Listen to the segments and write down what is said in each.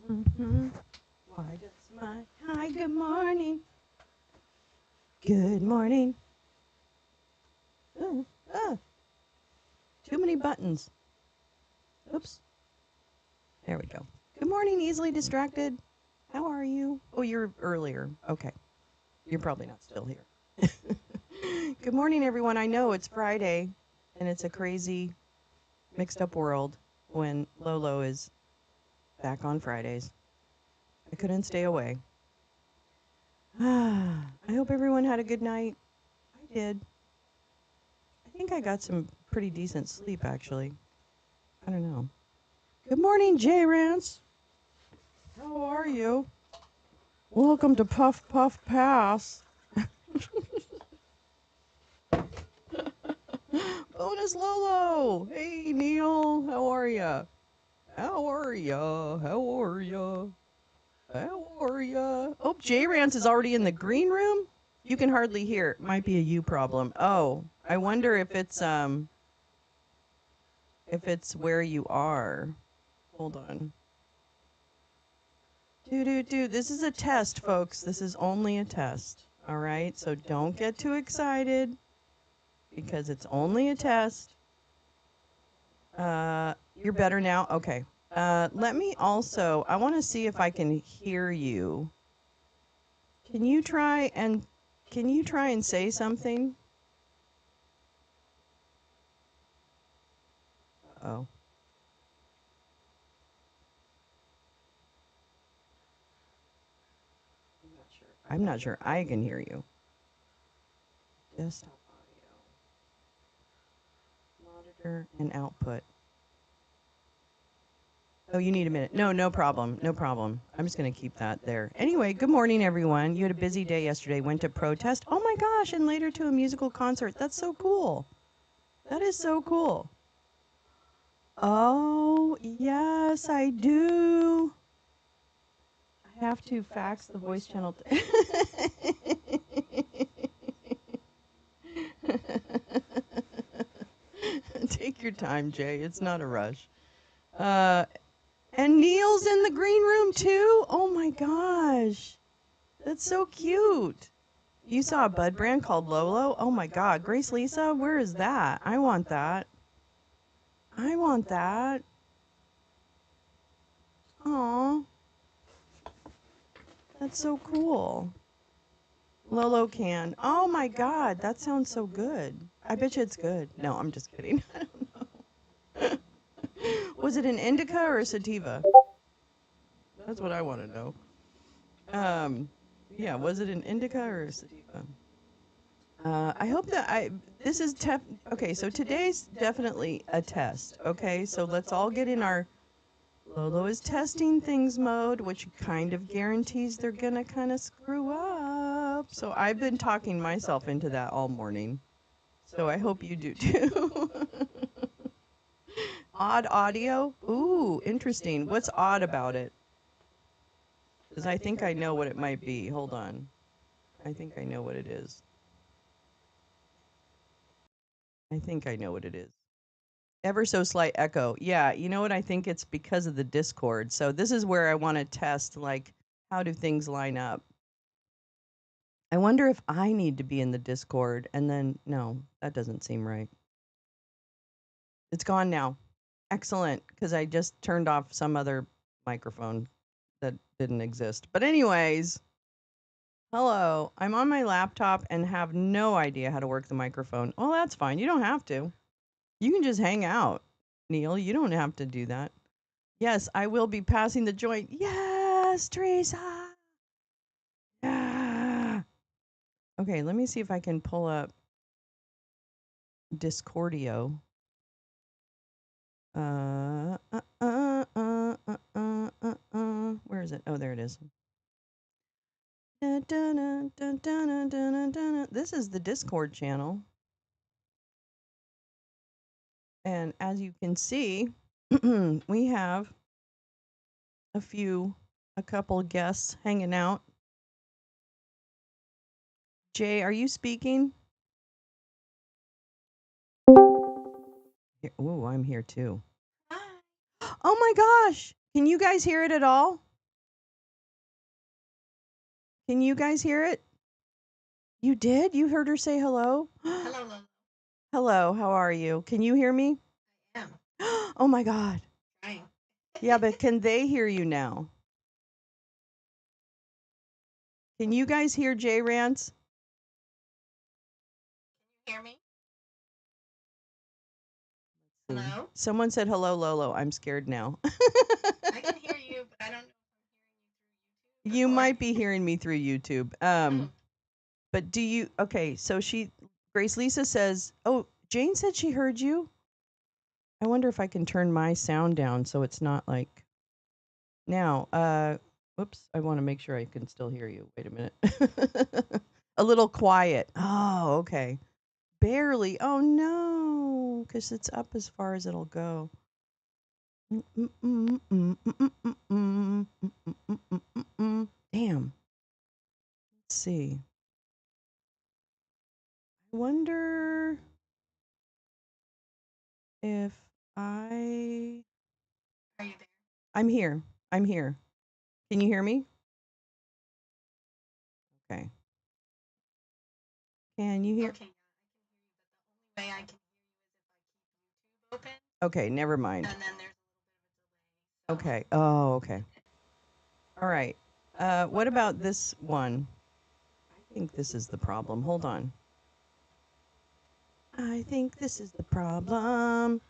Mm-hmm. Why does my hi? Good morning. Good morning. Uh, uh, too many buttons. Oops. There we go. Good morning, easily distracted. How are you? Oh, you're earlier. Okay. You're probably not still here. Good morning, everyone. I know it's Friday, and it's a crazy, mixed up world when Lolo is back on Fridays. I couldn't stay away. I hope everyone had a good night. I did. I think I got some pretty decent sleep, actually. I don't know. Good morning, J Rance. How are you? Welcome to Puff Puff Pass. Bonus Lolo. Hey, Neil. How are ya? How are ya? How are ya? How are ya? Oh, J Rance is already in the green room. You can hardly hear. Might be a you problem. Oh, I wonder if it's where you are. Hold on. Do. This is a test, folks. This is only a test. All right? So don't get too excited because it's only a test. You're better now? Okay. Let me also, I want to see if I can hear you. Can you try and say something? Oh. I'm not sure I can hear you. Desktop audio. Monitor and output. Oh, you need a minute. No problem. No problem. I'm just going to keep that there. Anyway, good morning, everyone. You had a busy day yesterday. Went to protest. Oh my gosh, and later to a musical concert. That's so cool. That is so cool. Oh, yes, I do. I have to fax the voice channel. Take your time, Jay. It's not a rush. And Neil's in the green room too? Oh my gosh. That's so cute. You saw a bud brand called Lolo? Oh my god. Grace Lisa, where is that? I want that. I want that. Aw. That's so cool. Lolo can. Oh my god, that sounds so good. I bet you it's good. No, I'm just kidding. I don't know. Was it an indica or a sativa? That's what I want to know. Yeah, was it an indica or a sativa? I hope that this is okay, so today's definitely a test, okay? So let's all get in our Lolo is testing things mode, which kind of guarantees they're gonna kind of screw up. So I've been talking myself into that all morning. So I hope you do too. Odd audio? Ooh, interesting. What's odd about it? Because I think I know what it might be. Hold on. I think I know what it is. I think I know what it is. Ever so slight echo. Yeah, you know what? I think it's because of the Discord. So this is where I want to test, like, how do things line up? I wonder if I need to be in the Discord, and then, no, that doesn't seem right. It's gone now. Excellent, because I just turned off some other microphone that didn't exist. But anyways, hello. I'm on my laptop and have no idea how to work the microphone. Well, that's fine. You don't have to. You can just hang out, Neil. You don't have to do that. Yes, I will be passing the joint. Yes, Teresa. Yeah. Okay, let me see if I can pull up Discordio. Where is it? Oh, there it is. This is the Discord channel. And as you can see, we have a couple guests hanging out. Jay, are you speaking? Oh, I'm here too. Oh my gosh. Can you guys hear it at all? Can you guys hear it? You did? You heard her say hello? Hello, Lolo. Hello, how are you? Can you hear me? I am Oh my God. trying. Yeah, but can they hear you now? Can you guys hear J Rance? Can you hear me? Hello? Someone said hello, Lolo. I'm scared now. I can hear you, but I don't know if I'm hearing you through YouTube. You or- might be hearing me through YouTube. Oh, But do you? Okay, so Grace Lisa says, "Oh, Jane said she heard you." I wonder if I can turn my sound down so it's not like now. Whoops. I want to make sure I can still hear you. Wait a minute. A little quiet. Oh, okay. Barely. Oh no, because it's up as far as it'll go. Damn. Let's see. I wonder if I. are you there? I'm here. I'm here. Can you hear me? Okay. Can you hear? Okay, yeah, I can hear you, but the only way I can hear you is if I keep YouTube open, Okay, never mind. and then there's a little bit of a delay. Okay. Oh, okay. All right. What about this one? I think this is the problem. Hold on. I think this is the problem.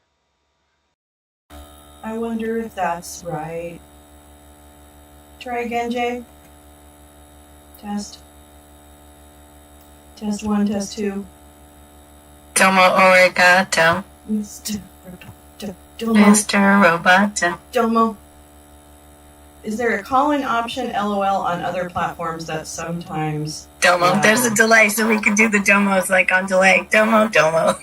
I wonder if that's right. Try again, Jay. Test. Test 1, test 2. Domo Origato, Mr. Roboto. Domo. Is there a call-in option, LOL, on other platforms that sometimes... Domo. There's a delay, so we can do the domos like on delay. Domo. Domo.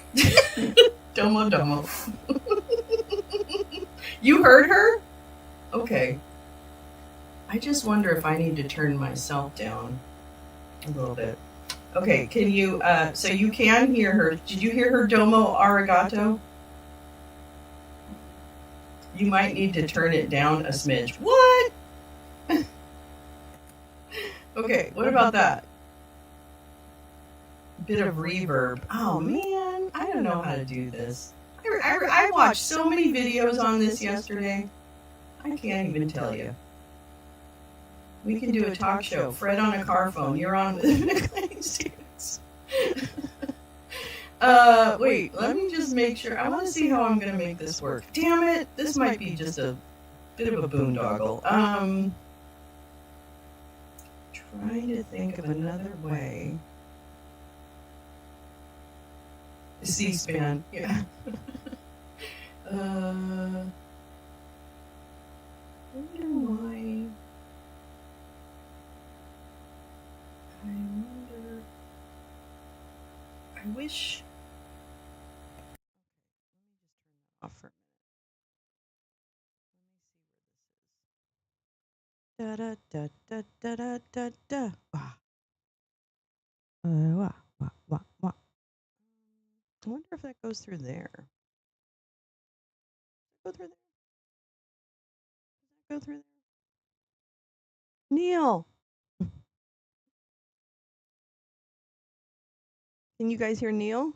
You heard her? Okay. I just wonder if I need to turn myself down a little bit. Okay, can you, so you can hear her. Did you hear her Domo Arigato? You might need to turn it down a smidge. What? Okay, what about that? Bit of reverb. Oh man, I don't know how to do this. I watched so many videos on this yesterday. I can't even tell you. We can do a talk show. Fred on a car phone. You're on with McLean students. Wait, let me just make sure. I want to see how I'm going to make this work. Damn it, this might be just a bit of a boondoggle. Trying to think of another way. C-SPAN, yeah. Wonder why. I wonder. I wish. Let me just turn that off for a minute. Let me see where this is. Da da da da da da. Wah. Wah, wah, wah, wah. I wonder if that goes through there. Go through there. Does that go through there? Neil, can you guys hear Neil?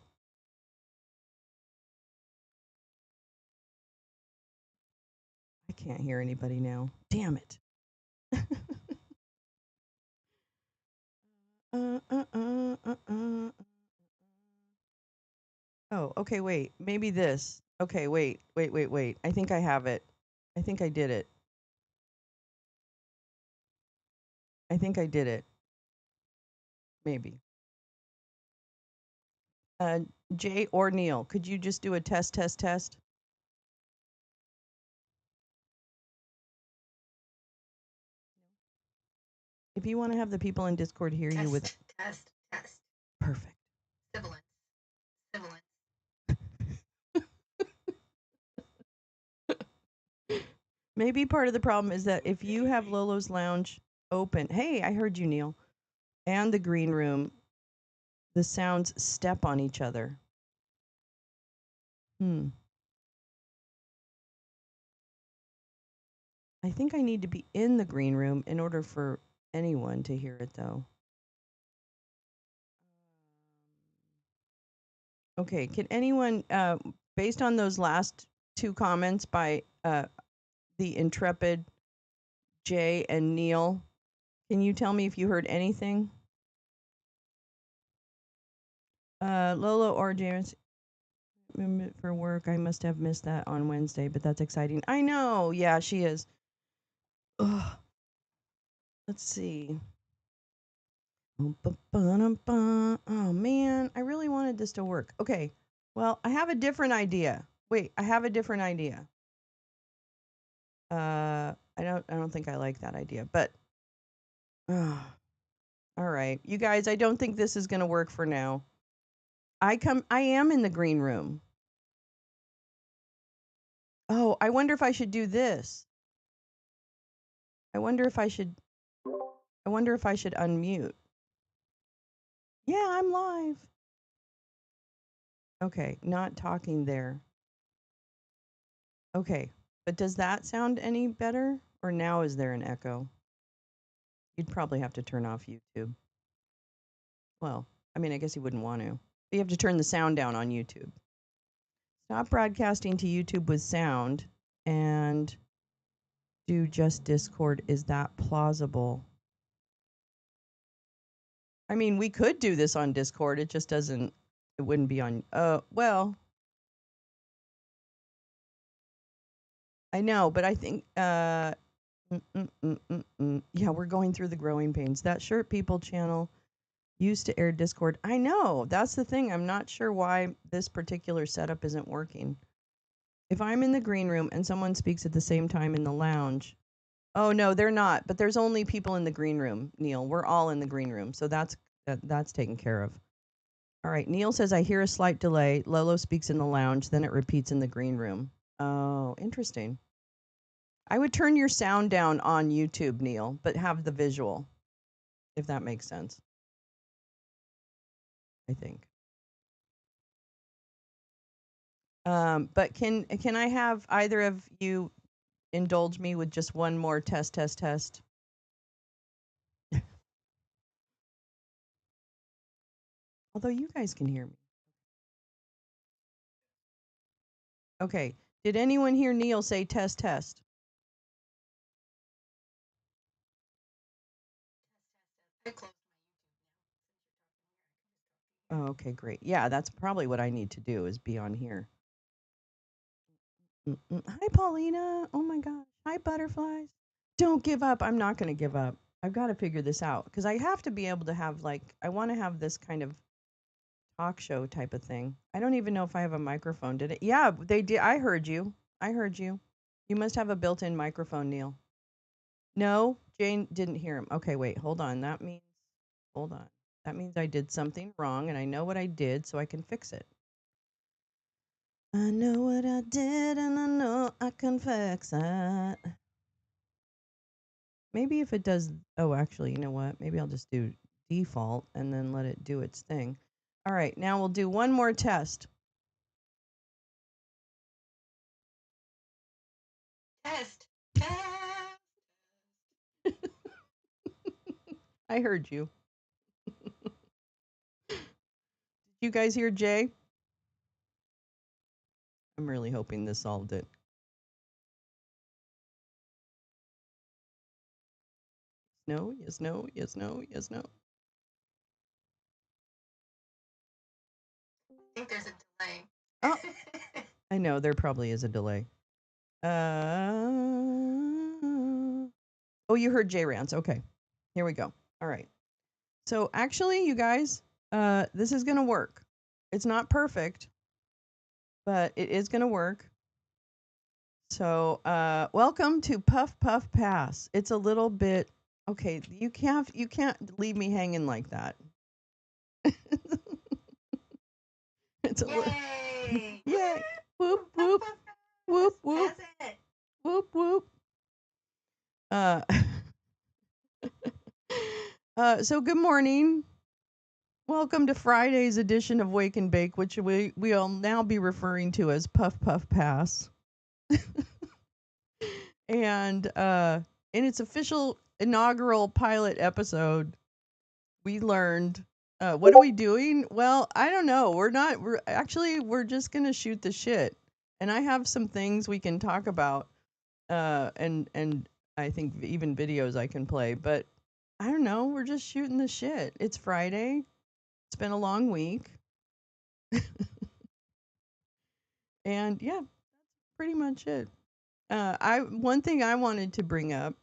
I can't hear anybody now. Damn it. uh, uh, uh, uh, uh. Oh, okay, wait. Maybe this. Okay, wait. I think I have it. I think I did it. I think I did it. Maybe. Jay or Neil, could you just do a test, test, test? If you want to have the people in Discord hear you with Test. perfect. Sibilance. Maybe part of the problem is that if you have Lolo's Lounge open, hey, I heard you, Neil, and the green room, the sounds step on each other. I think I need to be in the green room in order for anyone to hear it though. Okay, can anyone, based on those last two comments by the intrepid Jay and Neil, can you tell me if you heard anything? Lolo or J Rance for work. I must have missed that on Wednesday, but that's exciting. I know. Yeah, she is. Ugh. Let's see. Oh man, I really wanted this to work. Okay. Well, I have a different idea. Wait, I have a different idea. I don't think I like that idea, but all right. You guys, I don't think this is going to work for now. I am in the green room. Oh, I wonder if I should do this. I wonder if I should unmute. Yeah, I'm live. Okay, not talking there. Okay, but does that sound any better? Or now is there an echo? You'd probably have to turn off YouTube. Well, I mean, I guess you wouldn't want to. You have to turn the sound down on YouTube. Stop broadcasting to YouTube with sound and do just Discord. Is that plausible? I mean, we could do this on Discord. It just doesn't, it wouldn't be on, well, I know, but I think, yeah, we're going through the growing pains. That Shirt People channel used to air Discord. I know. That's the thing. I'm not sure why this particular setup isn't working. If I'm in the green room and someone speaks at the same time in the lounge, oh no, they're not. But there's only people in the green room, Neil. We're all in the green room, so that's taken care of. All right. Neil says I hear a slight delay. Lolo speaks in the lounge, then it repeats in the green room. Oh, interesting. I would turn your sound down on YouTube, Neil, but have the visual, if that makes sense. I think. But can I have either of you indulge me with just one more test? Although you guys can hear me. Okay. Did anyone hear Neil say test? I closed Oh, okay, great. Yeah, that's probably what I need to do is be on here. Hi, Paulina. Oh my gosh. Hi, butterflies. Don't give up. I'm not going to give up. I've got to figure this out because I have to be able to have I want to have this kind of talk show type of thing. I don't even know if I have a microphone. Did it? Yeah, they did. I heard you. You must have a built-in microphone, Neil. No, Jane didn't hear him. Okay, wait. Hold on. Hold on. That means I did something wrong and I know what I did so I can fix it. I know what I did and I know I can fix it. Maybe if it does, oh, actually, you know what? Maybe I'll just do default and then let it do its thing. All right, now we'll do one more test. Test. I heard you. Did you guys hear Jay? I'm really hoping this solved it. No, yes, no, yes, no, yes, no. I think there's a delay. Oh, I know there probably is a delay. Oh, you heard J Rance. Okay, here we go. All right. So actually, you guys, this is gonna work. It's not perfect, but it is gonna work. So, welcome to Puff Puff Pass. It's a little bit okay. You can't leave me hanging like that. It's a little Yay! yay. Whoop whoop whoop whoop That's it. whoop whoop. Uh, so good morning. Welcome to Friday's edition of Wake and Bake, which we'll now be referring to as Puff Puff Pass. And in its official inaugural pilot episode, we learned. What are we doing? Well, I don't know. We're not. We're just gonna shoot the shit, and I have some things we can talk about. And I think even videos I can play. But I don't know. We're just shooting the shit. It's Friday. It's been a long week, and yeah, pretty much it. I one thing I wanted to bring up.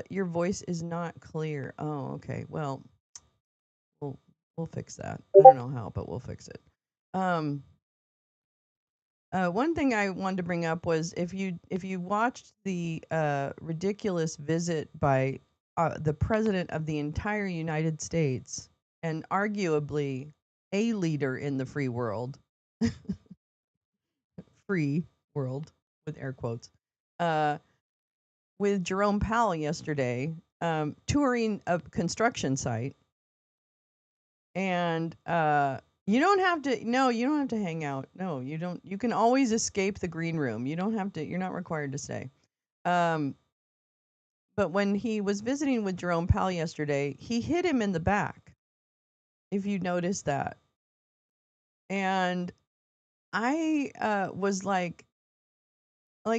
Your voice is not clear. Oh, okay. Well, we'll we'll fix that. I don't know how, but we'll fix it. Um, one thing I wanted to bring up was if you watched the ridiculous visit by the president of the entire United States and arguably a leader in the free world with air quotes, uh, with Jerome Powell yesterday, touring a construction site. And you don't have to, no, you don't have to hang out. No, you don't. You can always escape the green room. You don't have to, you're not required to stay. Um, but when he was visiting with Jerome Powell yesterday, he hit him in the back, if you noticed that. And I was like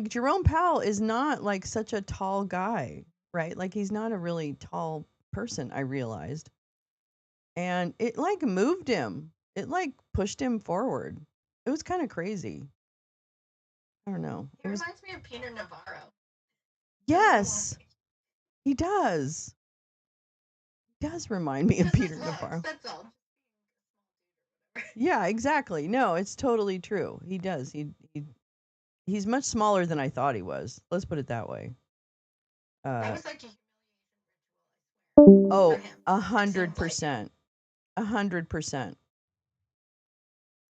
Jerome Powell is not like such a tall guy, right? Like he's not a really tall person, I realized. And it like moved him. It like pushed him forward. It was kind of crazy. I don't know. He It was reminds me of Peter Navarro. yes, he does. He does remind me of Just Peter his looks. Navarro. That's all. Yeah, exactly. No, it's totally true. He does. He's much smaller than I thought he was. Let's put it that way. That Uh was like a humiliation ritual, I oh, swear, for him. a It hundred seems like. percent, 100%.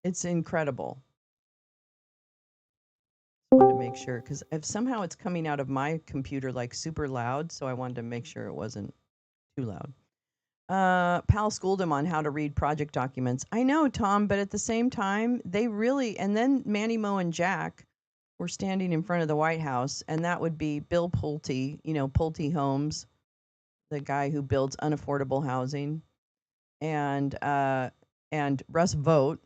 It's incredible. Wanted to make sure because if somehow it's coming out of my computer like super loud, so I wanted to make sure it wasn't too loud. Pal schooled him on how to read project documents. I know, Tom, but at the same time, they really, and then Manny Moe and Jack were standing in front of the White House, and that would be Bill Pulte, Pulte Homes, the guy who builds unaffordable housing, and Russ Vogt,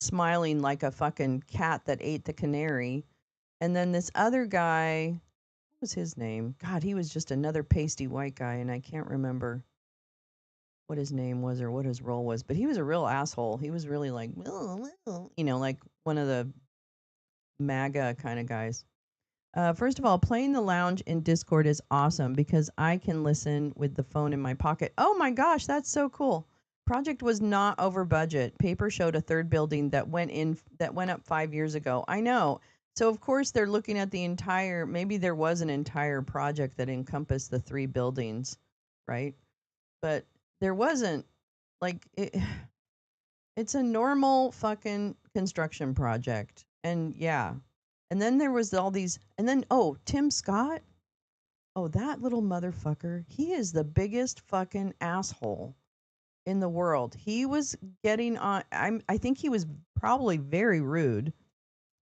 smiling like a fucking cat that ate the canary, and then this other guy, what was his name? God, he was just another pasty white guy, and I can't remember what his name was or what his role was, but he was a real asshole. He was really like, like one of the MAGA kind of guys. First of all, playing the lounge in Discord is awesome because I can listen with the phone in my pocket. Oh my gosh, that's so cool. Project was not over budget. Paper showed a third building that went up 5 years ago. I know. So of course they're looking at the entire. Maybe there was an entire project that encompassed the three buildings, right? But there wasn't. Like it's a normal fucking construction project. And yeah. And then there was all these and then Tim Scott. Oh, that little motherfucker. He is the biggest fucking asshole in the world. He was getting on I think he was probably very rude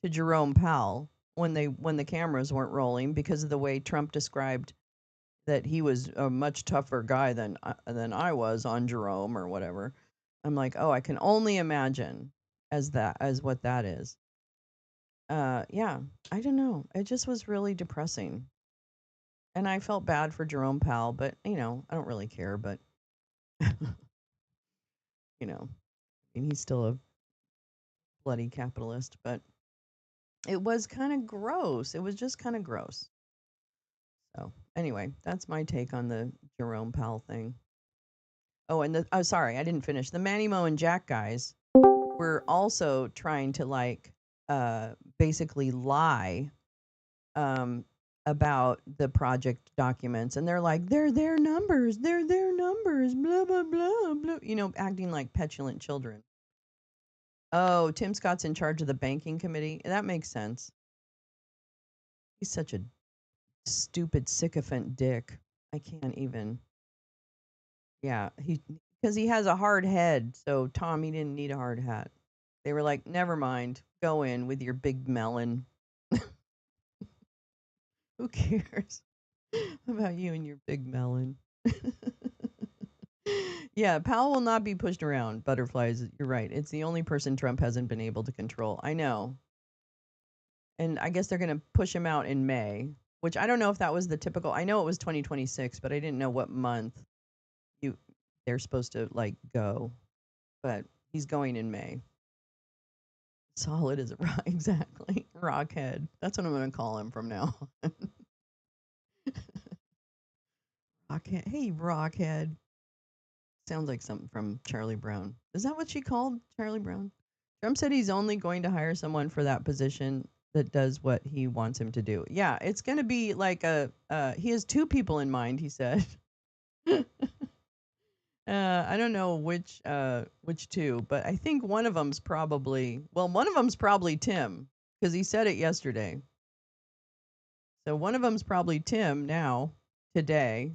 to Jerome Powell when the cameras weren't rolling because of the way Trump described that he was a much tougher guy than I was on Jerome or whatever. I'm like, "Oh, I can only imagine as what that is." Yeah, I don't know. It just was really depressing. And I felt bad for Jerome Powell, but I don't really care, but I mean, he's still a bloody capitalist, but it was kind of gross. It was just kind of gross. So, anyway, that's my take on the Jerome Powell thing. Oh, and sorry, I didn't finish. The Manny Moe and Jack guys were also trying to basically lie um about the project documents, and they're like they're their numbers, blah blah blah blah, acting like petulant children. Oh, Tim Scott's in charge of the banking committee. That makes sense. He's such a stupid sycophant dick. I can't even. Yeah, he because he has a hard head. So Tommy didn't need a hard hat. They were like, never mind, go in with your big melon. Who cares? How about you and your big melon? Yeah, Powell will not be pushed around. Butterflies, you're right. It's the only person Trump hasn't been able to control. I know. And I guess they're going to push him out in May, which I don't know if that was the typical. I know it was 2026, but I didn't know what month you they're supposed to like go. But he's going in May. Solid as a rock, exactly. Rockhead. That's what I'm going to call him from now on. Rockhead. Hey, Rockhead. Sounds like something from Charlie Brown. Is that what she called Charlie Brown? Trump said he's only going to hire someone for that position that does what he wants him to do. Yeah, it's going to be like he has two people in mind, he said. I don't know which two, but I think one of them's probably Tim because he said it yesterday. So one of them's probably Tim now today,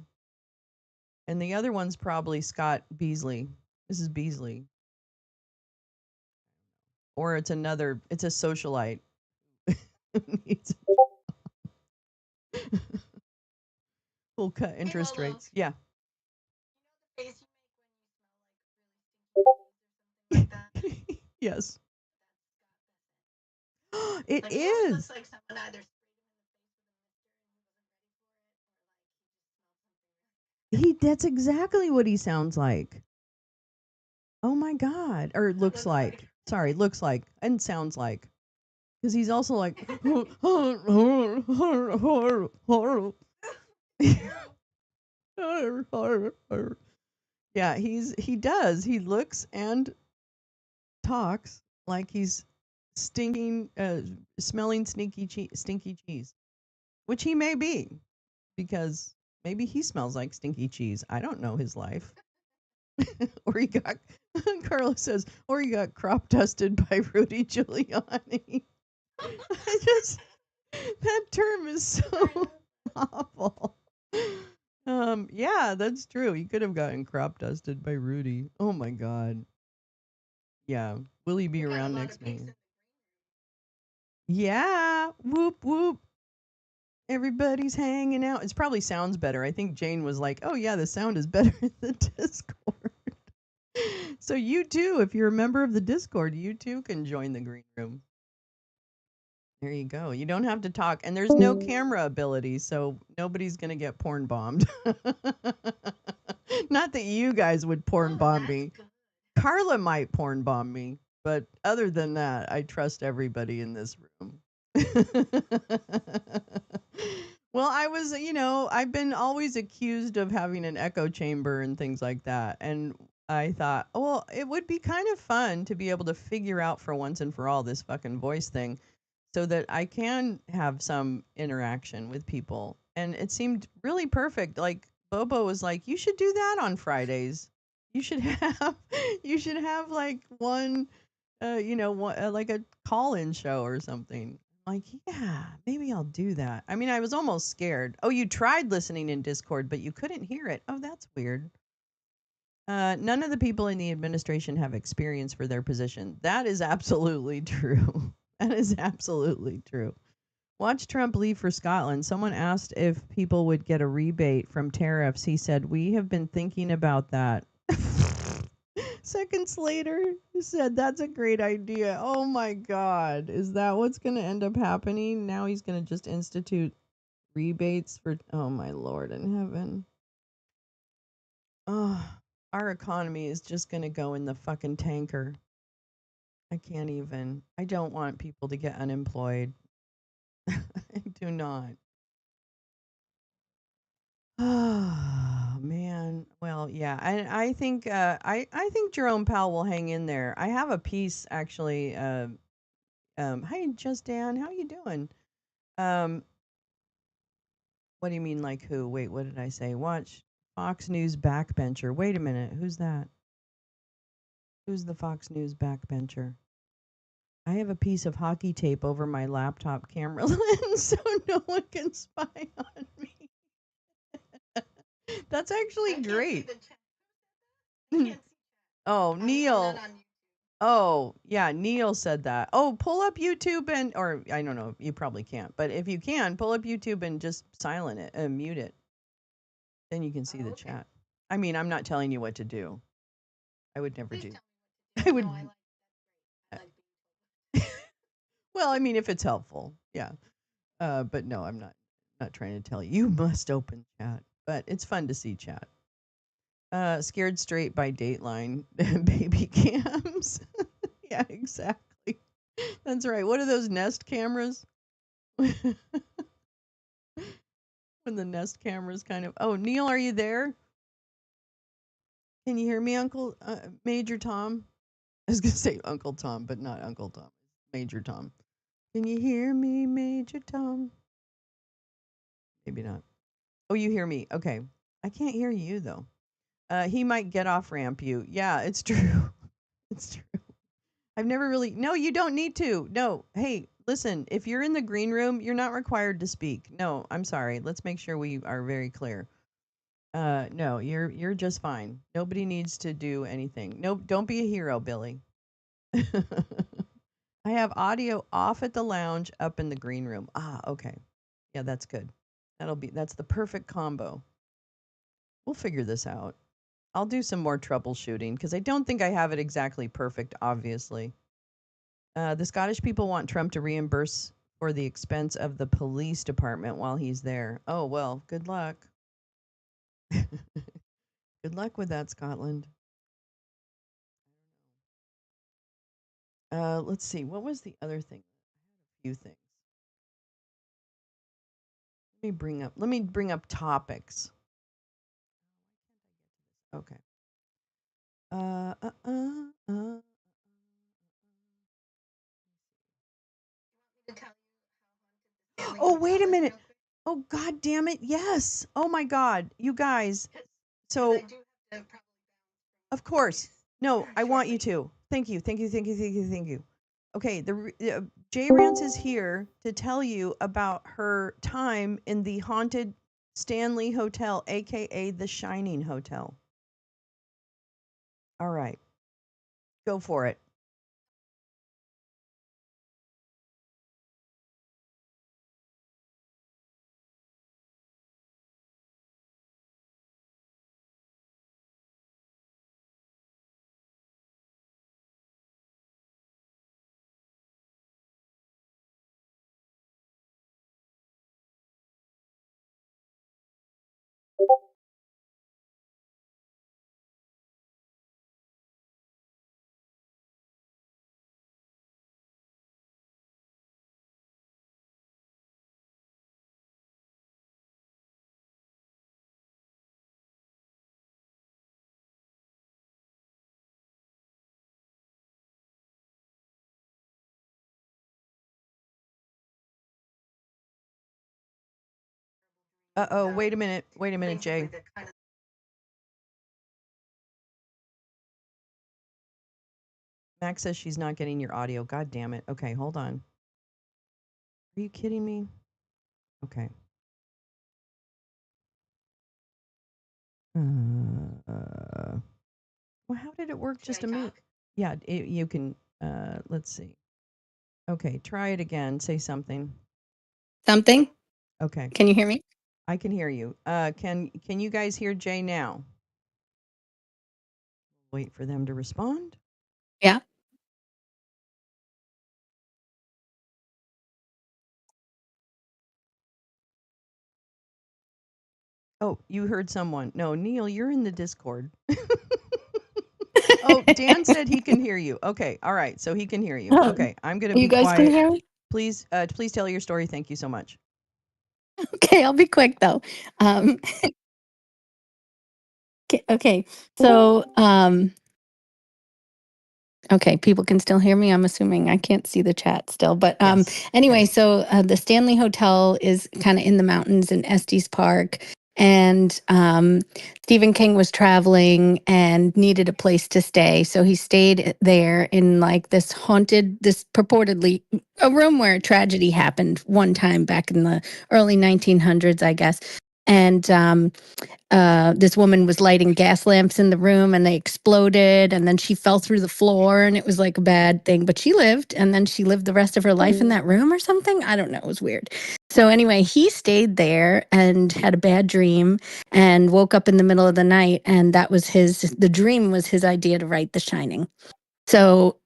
and the other one's probably Scott Beasley. This is Beasley, or it's a socialite who needs full cut Hey interest Lolo, rates. Yeah. the face you make when you smell like really stinky cheese or something like that? Yes. That's It Scott Like he always is. looks like someone either sprayed him in the face with a mixture and he wasn't ready for it, or like he just smelled something really. That's exactly what he sounds like. Oh my god. Or That's what it looks looks like. like. Sorry, looks like and sounds like. Because he's also like Terrible. yeah, he does. He looks and talks like he's stinking smelling stinky cheese, which he may be because maybe he smells like stinky cheese. I don't know his life. Or he got Carlos says, or he got crop dusted by Rudy Giuliani. I just that term is so awful. Yeah, that's true. He could have gotten crop dusted by Rudy. Oh my god. Yeah. Will he be We got a around lot of next pigs May? in. Yeah. Whoop whoop. Everybody's hanging out. It probably sounds better. I think Jane was like, "Oh yeah, the sound is better in the Discord." So you too, if you're a member of the Discord, you too can join the green room. There you go. You don't have to talk, and there's no camera ability, so nobody's gonna get porn bombed. Not that you guys would porn Oh, bomb that's me. good. Carla might porn bomb me, but other than that, I trust everybody in this room. Well, I've been always accused of having an echo chamber and things like that. And I thought, oh, well, it would be kind of fun to be able to figure out for once and for all this fucking voice thing so that I can have some interaction with people. And it seemed really perfect. Like Bobo was like, "You should do that on Fridays. You should have you should have like one like a call-in show or something." Like, yeah, maybe I'll do that. I mean, I was almost scared. Oh, you tried listening in Discord, but you couldn't hear it. Oh, that's weird. None of the people in the administration have experience for their position. That is absolutely true. That is absolutely true. Watch Trump leave for Scotland. Someone asked if people would get a rebate from tariffs. He said, "We have been thinking about that." Seconds later, he said, "That's a great idea." Oh my God. Is that what's going to end up happening? Now he's going to just institute rebates for, oh my Lord in heaven. Oh, our economy is just going to go in the fucking tanker. I can't even. I don't want people to get unemployed. I do not. Oh man. Well, yeah. I think I think Jerome Powell will hang in there. I have a piece actually. Hi, Just Dan. How you doing? Um, what do you mean, like who? Wait, what did I say? Watch Fox News backbencher. Wait a minute. Who's that? Who's the Fox News backbencher? I have a piece of hockey tape over my laptop camera lens so no one can spy on me. That's I actually can't see great. the chat. I can't see chat. Oh, I mean, not Neil. on YouTube. Oh, yeah, Neil said that. Oh, pull up YouTube or I don't know, you probably can't, but if you can, pull up YouTube and just silent it and mute it. Then you can see the Okay. chat. I mean, I'm not telling you what to do. I would never Please do. tell me I what to do. would No, I like that's great. I like being told. well, I mean if it's helpful. Yeah. But no, I'm not trying to tell you you must open chat, but it's fun to see chat. Scared straight by Dateline baby cams. Yeah, exactly. That's right. What are those Nest cameras? When the Nest cameras kind of. Oh, Neil, are you there? Can you hear me, Uncle Major Tom? I was gonna say Uncle Tom, but not Uncle Tom. Major Tom. Can you hear me, Major Tom? Maybe not. Oh, you hear me? Okay. I can't hear you though. He might get off ramp you. Yeah, it's true. It's true. I've never really. No, you don't need to. No. Hey, listen. If you're in the green room, you're not required to speak. No, I'm sorry. Let's make sure we are very clear. No, you're just fine. Nobody needs to do anything. No, don't be a hero, Billy. I have audio off at the lounge, up in the green room. Ah, okay. Yeah, that's good. That's the perfect combo. We'll figure this out. I'll do some more troubleshooting because I don't think I have it exactly perfect, obviously. The Scottish people want Trump to reimburse for the expense of the police department while he's there. Oh, well, good luck. Good luck with that, Scotland. Let's see. What was the other thing? A few things. Let me bring up topics. Okay. Uh, uh, uh, uh. To tell you how haunted the Oh, Stanley wait a Hotel is minute. real quick. Oh, God damn it. Yes. Oh, my God. You guys. Because I So, do have to probably of bounce from course. No, I want you shortly. to. Thank you. Thank you. Thank you. Thank you. Thank you. Okay. J Rance is here to tell you about her time in the haunted Stanley Hotel, aka the Shining Hotel. All right. Go for it. Uh-oh. Wait a minute. Wait a minute, Basically, Jay. the kind of Max says she's not getting your audio. God damn it. Okay, hold on. Are you kidding me? Okay. Well, how did it work should I just a minute? talk? Yeah, you can. Let's see. Okay, try it again. Say something. Something? Okay, Can you hear me? I can hear you. Can you guys hear Jay now? Wait for them to respond. Yeah. Oh, you heard someone. No, Neil, you're in the Discord. Oh, Dan said he can hear you. Okay, all right, so he can hear you. Oh, Okay, I'm gonna you be guys can quiet. hear me? Please tell your story. Thank you so much. Okay, I'll be quick though. Um, okay, so okay, people can still hear me. I'm assuming I can't see the chat still, but Yes. anyway, Yes. so the Stanley Hotel is kind of in the mountains in Estes Park, and Stephen King was traveling and needed a place to stay, so he stayed there in like this purportedly a room where a tragedy happened one time back in the early 1900s, I guess. and this woman was lighting gas lamps in the room and they exploded, and then she fell through the floor, and it was like a bad thing, but she lived, and then she lived the rest of her life in that room or something. I don't know, it was weird. So anyway, he stayed there and had a bad dream and woke up in the middle of the night, and that was the dream was his idea to write The Shining. So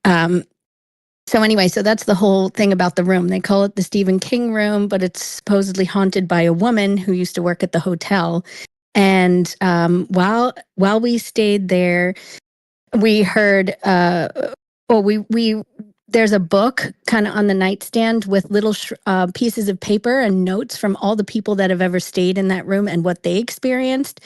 anyway, so that's the whole thing about the room. They call it the Stephen King room, but it's supposedly haunted by a woman who used to work at the hotel. And while we stayed there, we heard we there's a book kind of on the nightstand with little pieces of paper and notes from all the people that have ever stayed in that room and what they experienced.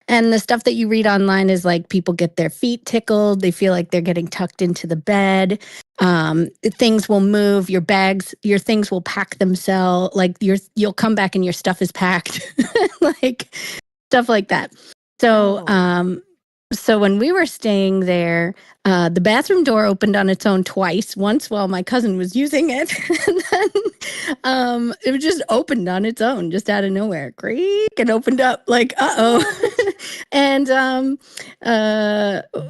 And the stuff that you read online is like people get their feet tickled, they feel like they're getting tucked into the bed. Things will move, your things will pack themselves. Like you'll come back and your stuff is packed, like stuff like that. So, Oh. so when we were staying there, the bathroom door opened on its own twice. Once while my cousin was using it, and then it was just opened on its own, just out of nowhere. Creak, and opened up like, uh-oh. What? And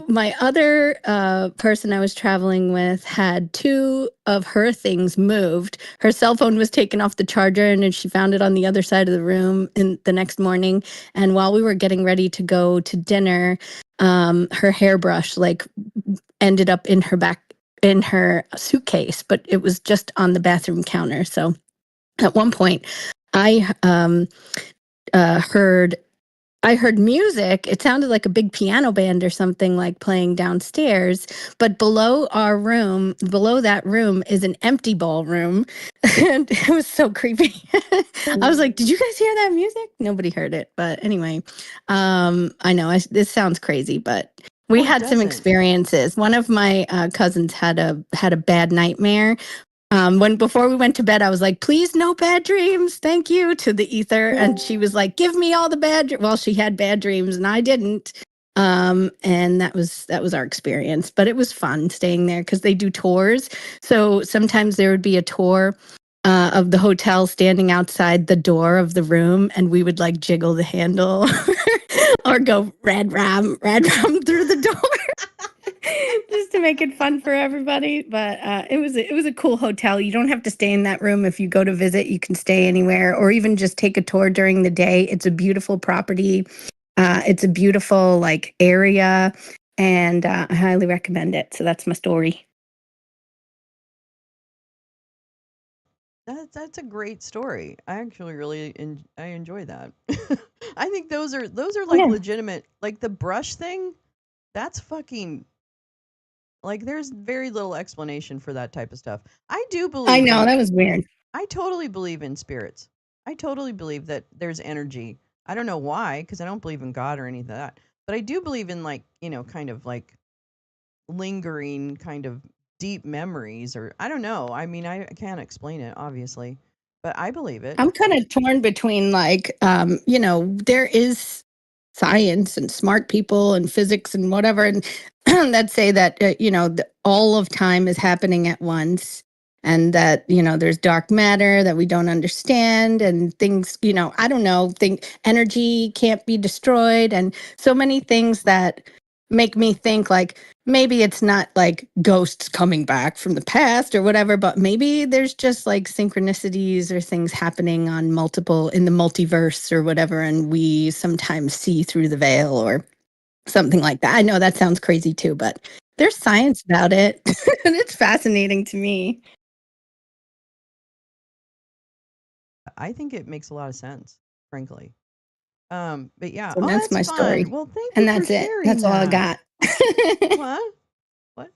my other person I was traveling with had two of her things moved. Her cell phone was taken off the charger, and then she found it on the other side of the room in the next morning. And while we were getting ready to go to dinner, her hairbrush like ended up in her suitcase, but it was just on the bathroom counter. So at one point, I heard music. It sounded like a big piano band or something like playing downstairs. But below that room is an empty ballroom. And it was so creepy. I was like, did you guys hear that music? Nobody heard it. But anyway, I know this sounds crazy, but we Oh, it had some doesn't. experiences. One of my cousins had a bad nightmare. Before we went to bed, I was like, please, no bad dreams. Thank you to the ether. And she was like, give me all the bad Well, she had bad dreams and I didn't. And that was our experience, but it was fun staying there because they do tours. So sometimes there would be a tour of the hotel standing outside the door of the room, and we would like jiggle the handle or go rad ram through the door. Just to make it fun for everybody. But it was a cool hotel. You don't have to stay in that room. If you go to visit, you can stay anywhere or even just take a tour during the day. It's a beautiful property. It's a beautiful like area, and I highly recommend it. So that's my story. That's a great story. I actually really I enjoy that. I think those are like Yeah. legitimate, like the brush thing. That's fucking like there's very little explanation for that type of stuff. I do I believe know, in that was weird. I totally believe in spirits. I totally believe that there's energy. I don't know why, because I don't believe in God or any of that. But I do believe in like, kind of like lingering kind of deep memories, or I don't know. I mean, I can't explain it, obviously, but I believe it. I'm kind of torn between like, there is science and smart people and physics and whatever, and that say that all of time is happening at once, and that there's dark matter that we don't understand, and things, I don't know, think energy can't be destroyed, and so many things that make me think like maybe it's not like ghosts coming back from the past or whatever, but maybe there's just like synchronicities or things happening on multiple in the multiverse or whatever, and we sometimes see through the veil or something like that. I know that sounds crazy too, but there's science about it. And it's fascinating to me. I think it makes a lot of sense, frankly. But yeah. So Oh, that's that's my fun. story. Well, thank And you for that's it. sharing That's all I that. got. What? What?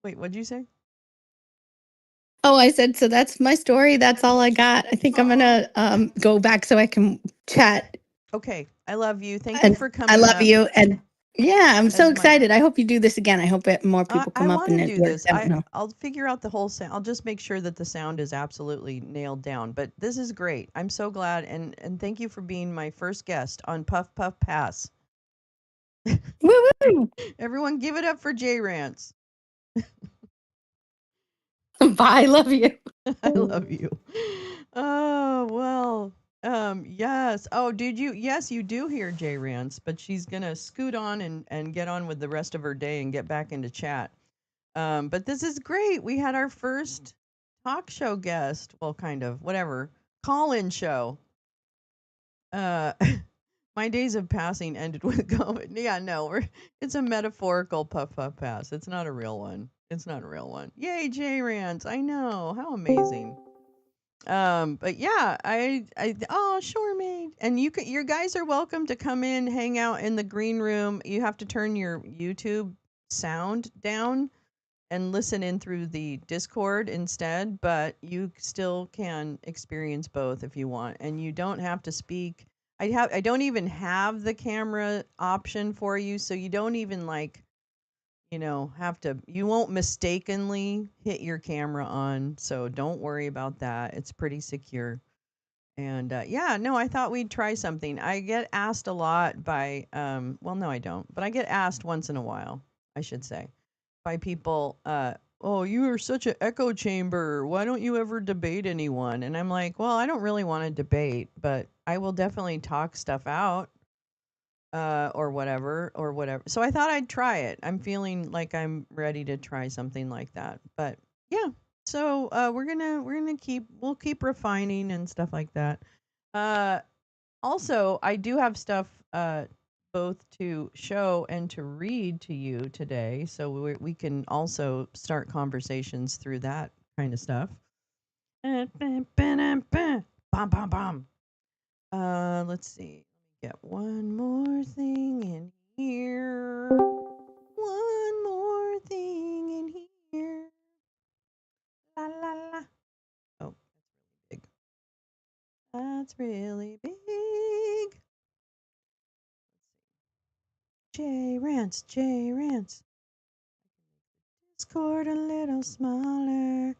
Wait, what'd you say? Oh, I said, so that's my story. That's all I got. I think I'm going Oh, to go back so I can chat. okay. I love you. Thank you And for I coming love up you. And yeah, I'm so as my excited. I hope you do this again. I hope more people I come up want to and it do works this. out. No. I'll figure out the whole sound. I'll just make sure that the sound is absolutely nailed down. But this is great. I'm so glad, and thank you for being my first guest on Puff Puff Pass. Woo-woo. Everyone, give it up for J Rance. Bye. Love you. I love you. Oh well. Yes. Oh, did you? Yes, you do hear J Rance, but she's gonna scoot on and get on with the rest of her day and get back into chat. But this is great. We had our first talk show guest. Well, kind of, whatever. Call-in show. Uh, my days of passing ended with COVID. Yeah, no, it's a metaphorical puff puff pass. It's not a real one. It's not a real one. Yay, J Rance. I know. How amazing. But yeah, oh, sure, mate. And your guys are welcome to come in, hang out in the green room. You have to turn your YouTube sound down and listen in through the Discord instead, but you still can experience both if you want. And you don't have to speak. I don't even have the camera option for you, so you don't even like, have to, you won't mistakenly hit your camera on, so don't worry about that. It's pretty secure. And yeah, no, I thought we'd try something. I get asked a lot by, well, no, I don't, but I get asked once in a while, I should say, by people, oh, you are such an echo chamber. Why don't you ever debate anyone? And I'm like, well, I don't really want to debate, but I will definitely talk stuff out, or whatever, or whatever. So I thought I'd try it. I'm feeling like I'm ready to try something like that. But yeah, so we'll keep refining and stuff like that. Uh, Also, I do have stuff both to show and to read to you today, so we can also start conversations through that kind of stuff. Bam, bam, bam. Let's see. Let me get one more thing in here. One more thing in here. La la la. Oh, that's really big. That's really big. J Rance, J Rance. Discord a little smaller.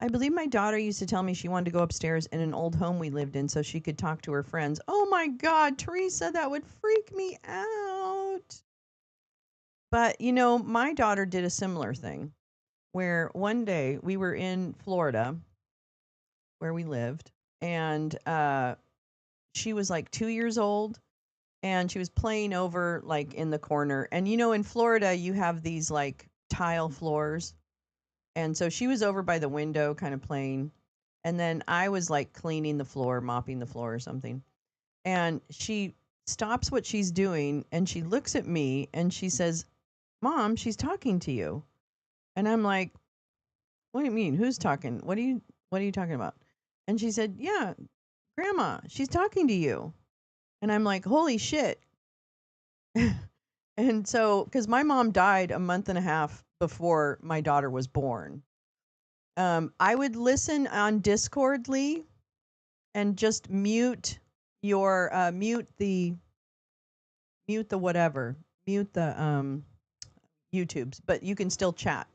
I believe my daughter used to tell me she wanted to go upstairs in an old home we lived in so she could talk to her friends. Oh my God, Teresa, that would freak me out. But, my daughter did a similar thing where one day we were in Florida where we lived, and she was like 2 years old, and she was playing over like in the corner. And, in Florida, you have these like tile floors. And so she was over by the window kind of playing. And then I was like cleaning the floor, mopping the floor or something. And she stops what she's doing and she looks at me and she says, "Mom, she's talking to you." And I'm like, "What do you mean? Who's talking? What are you talking about?" And she said, "Yeah, Grandma, she's talking to you." And I'm like, "Holy shit." And so, because my mom died a month and a half before my daughter was born, I would listen on Discord, Lee, and just mute the whatever, mute the YouTubes, but you can still chat.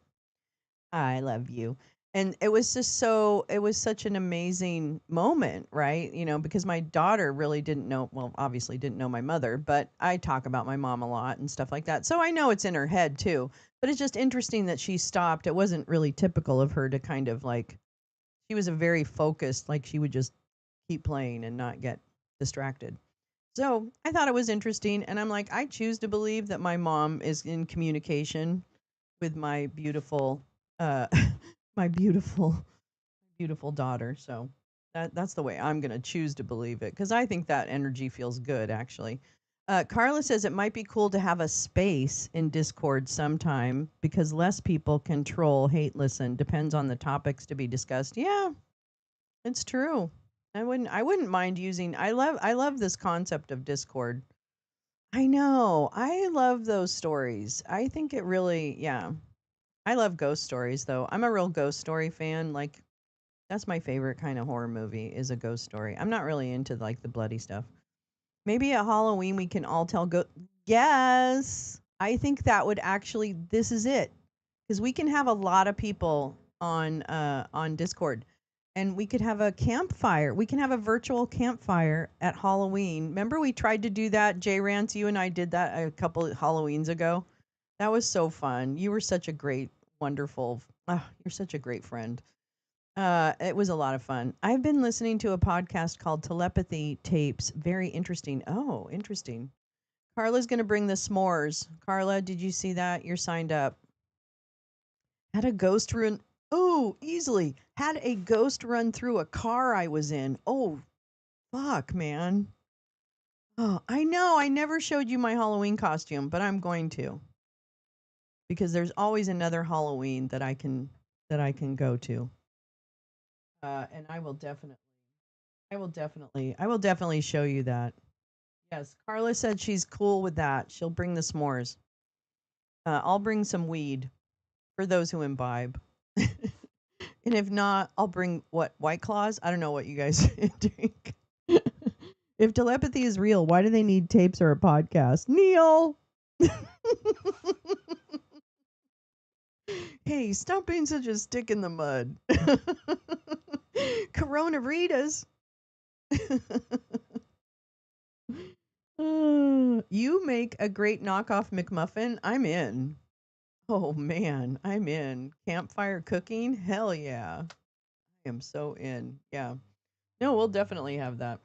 I love you. And it was such an amazing moment, right? Because my daughter really didn't know, well, obviously didn't know my mother, but I talk about my mom a lot and stuff like that. So I know it's in her head too. But it's just interesting that she stopped. It wasn't really typical of her to kind of like, she was a very focused, like she would just keep playing and not get distracted. So I thought it was interesting. And I'm like, I choose to believe that my mom is in communication with my beautiful, uh, my beautiful daughter. So that's the way I'm going to choose to believe it because I think that energy feels good, actually. Carla says it might be cool to have a space in Discord sometime because less people control hate listen. Depends on the topics to be discussed. Yeah, it's true. I wouldn't mind using I love this concept of Discord. I know. I love those stories. I think it really, yeah. I love ghost stories though. I'm a real ghost story fan. Like that's my favorite kind of horror movie is a ghost story. I'm not really into like the bloody stuff. Maybe at Halloween we can all tell Yes. I think that would actually this is it. Cuz we can have a lot of people on Discord and we could have a campfire. We can have a virtual campfire at Halloween. Remember we tried to do that, J Rance, you and I did that a couple of Halloweens ago. That was so fun. You were such a great, wonderful, you're such a great friend. It was a lot of fun. I've been listening to a podcast called Telepathy Tapes. Very interesting. Oh, interesting. Carla's going to bring the s'mores. Carla, did you see that? You're signed up. Had a ghost run. Oh, easily. Had a ghost run through a car I was in. Oh, fuck, man. Oh, I know. I never showed you my Halloween costume, but I'm going to because there's always another Halloween that I can go to. And I will definitely show you that. Yes, Carla said she's cool with that. She'll bring the s'mores. I'll bring some weed for those who imbibe. And if not, I'll bring what, White Claws? I don't know what you guys drink. If telepathy is real, why do they need tapes or a podcast? Neil. Hey, stop being such a stick in the mud. Corona Ritas. You make a great knockoff McMuffin. I'm in. Oh man, I'm in. Campfire cooking? Hell yeah. I am so in. Yeah. No, we'll definitely have that.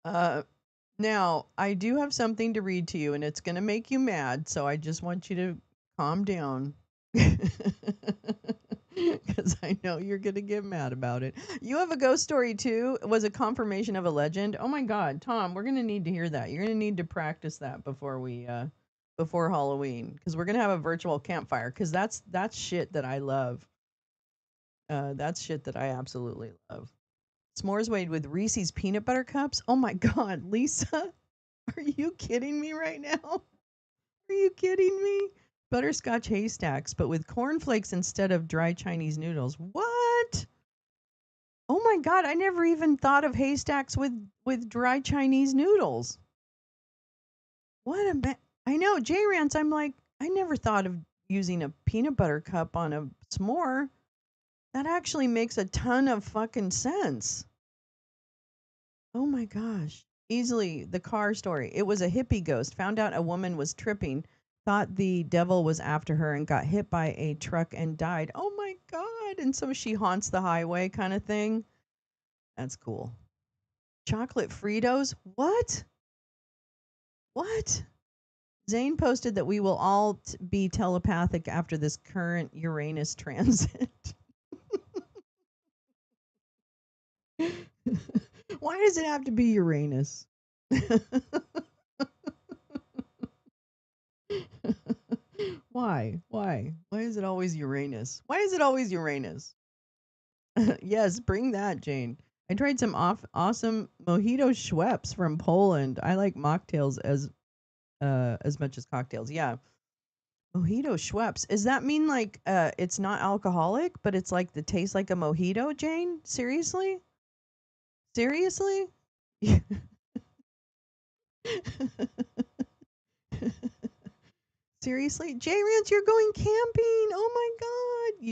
Uh Now, I do have something to read to you and it's going to make you mad, so I just want you to calm down. Cuz I know you're going to get mad about it. You have a ghost story too. It was a confirmation of a legend. Oh my god, Tom, we're going to need to hear that. You're going to need to practice that before Halloween cuz we're going to have a virtual campfire cuz that's shit that I love. That's shit that I absolutely love. S'mores made with Reese's peanut butter cups. Oh my god, Lisa, are you kidding me right now? Are you kidding me? Butterscotch haystacks, but with cornflakes instead of dry Chinese noodles. What? Oh my god, I never even thought of haystacks with dry Chinese noodles. What a I know, J Rance, I'm like, I never thought of using a peanut butter cup on a s'more. That actually makes a ton of fucking sense. Oh my gosh. Easily the car story. It was a hippie ghost. Found out a woman was tripping, thought the devil was after her, and got hit by a truck and died. Oh my God. And so she haunts the highway kind of thing. That's cool. Chocolate Fritos? What? What? Zane posted that we will all be telepathic after this current Uranus transit. Why does it have to be Uranus? Why? Why? Why is it always Uranus? Why is it always Uranus? Yes, bring that, Jane. I tried some awesome mojito Schweppes from Poland. I like mocktails as much as cocktails. Yeah. Mojito Schweppes. Does that mean like it's not alcoholic, but it's like the taste like a mojito, Jane? Seriously? Seriously? Seriously? J Rance, you're going camping. Oh my god.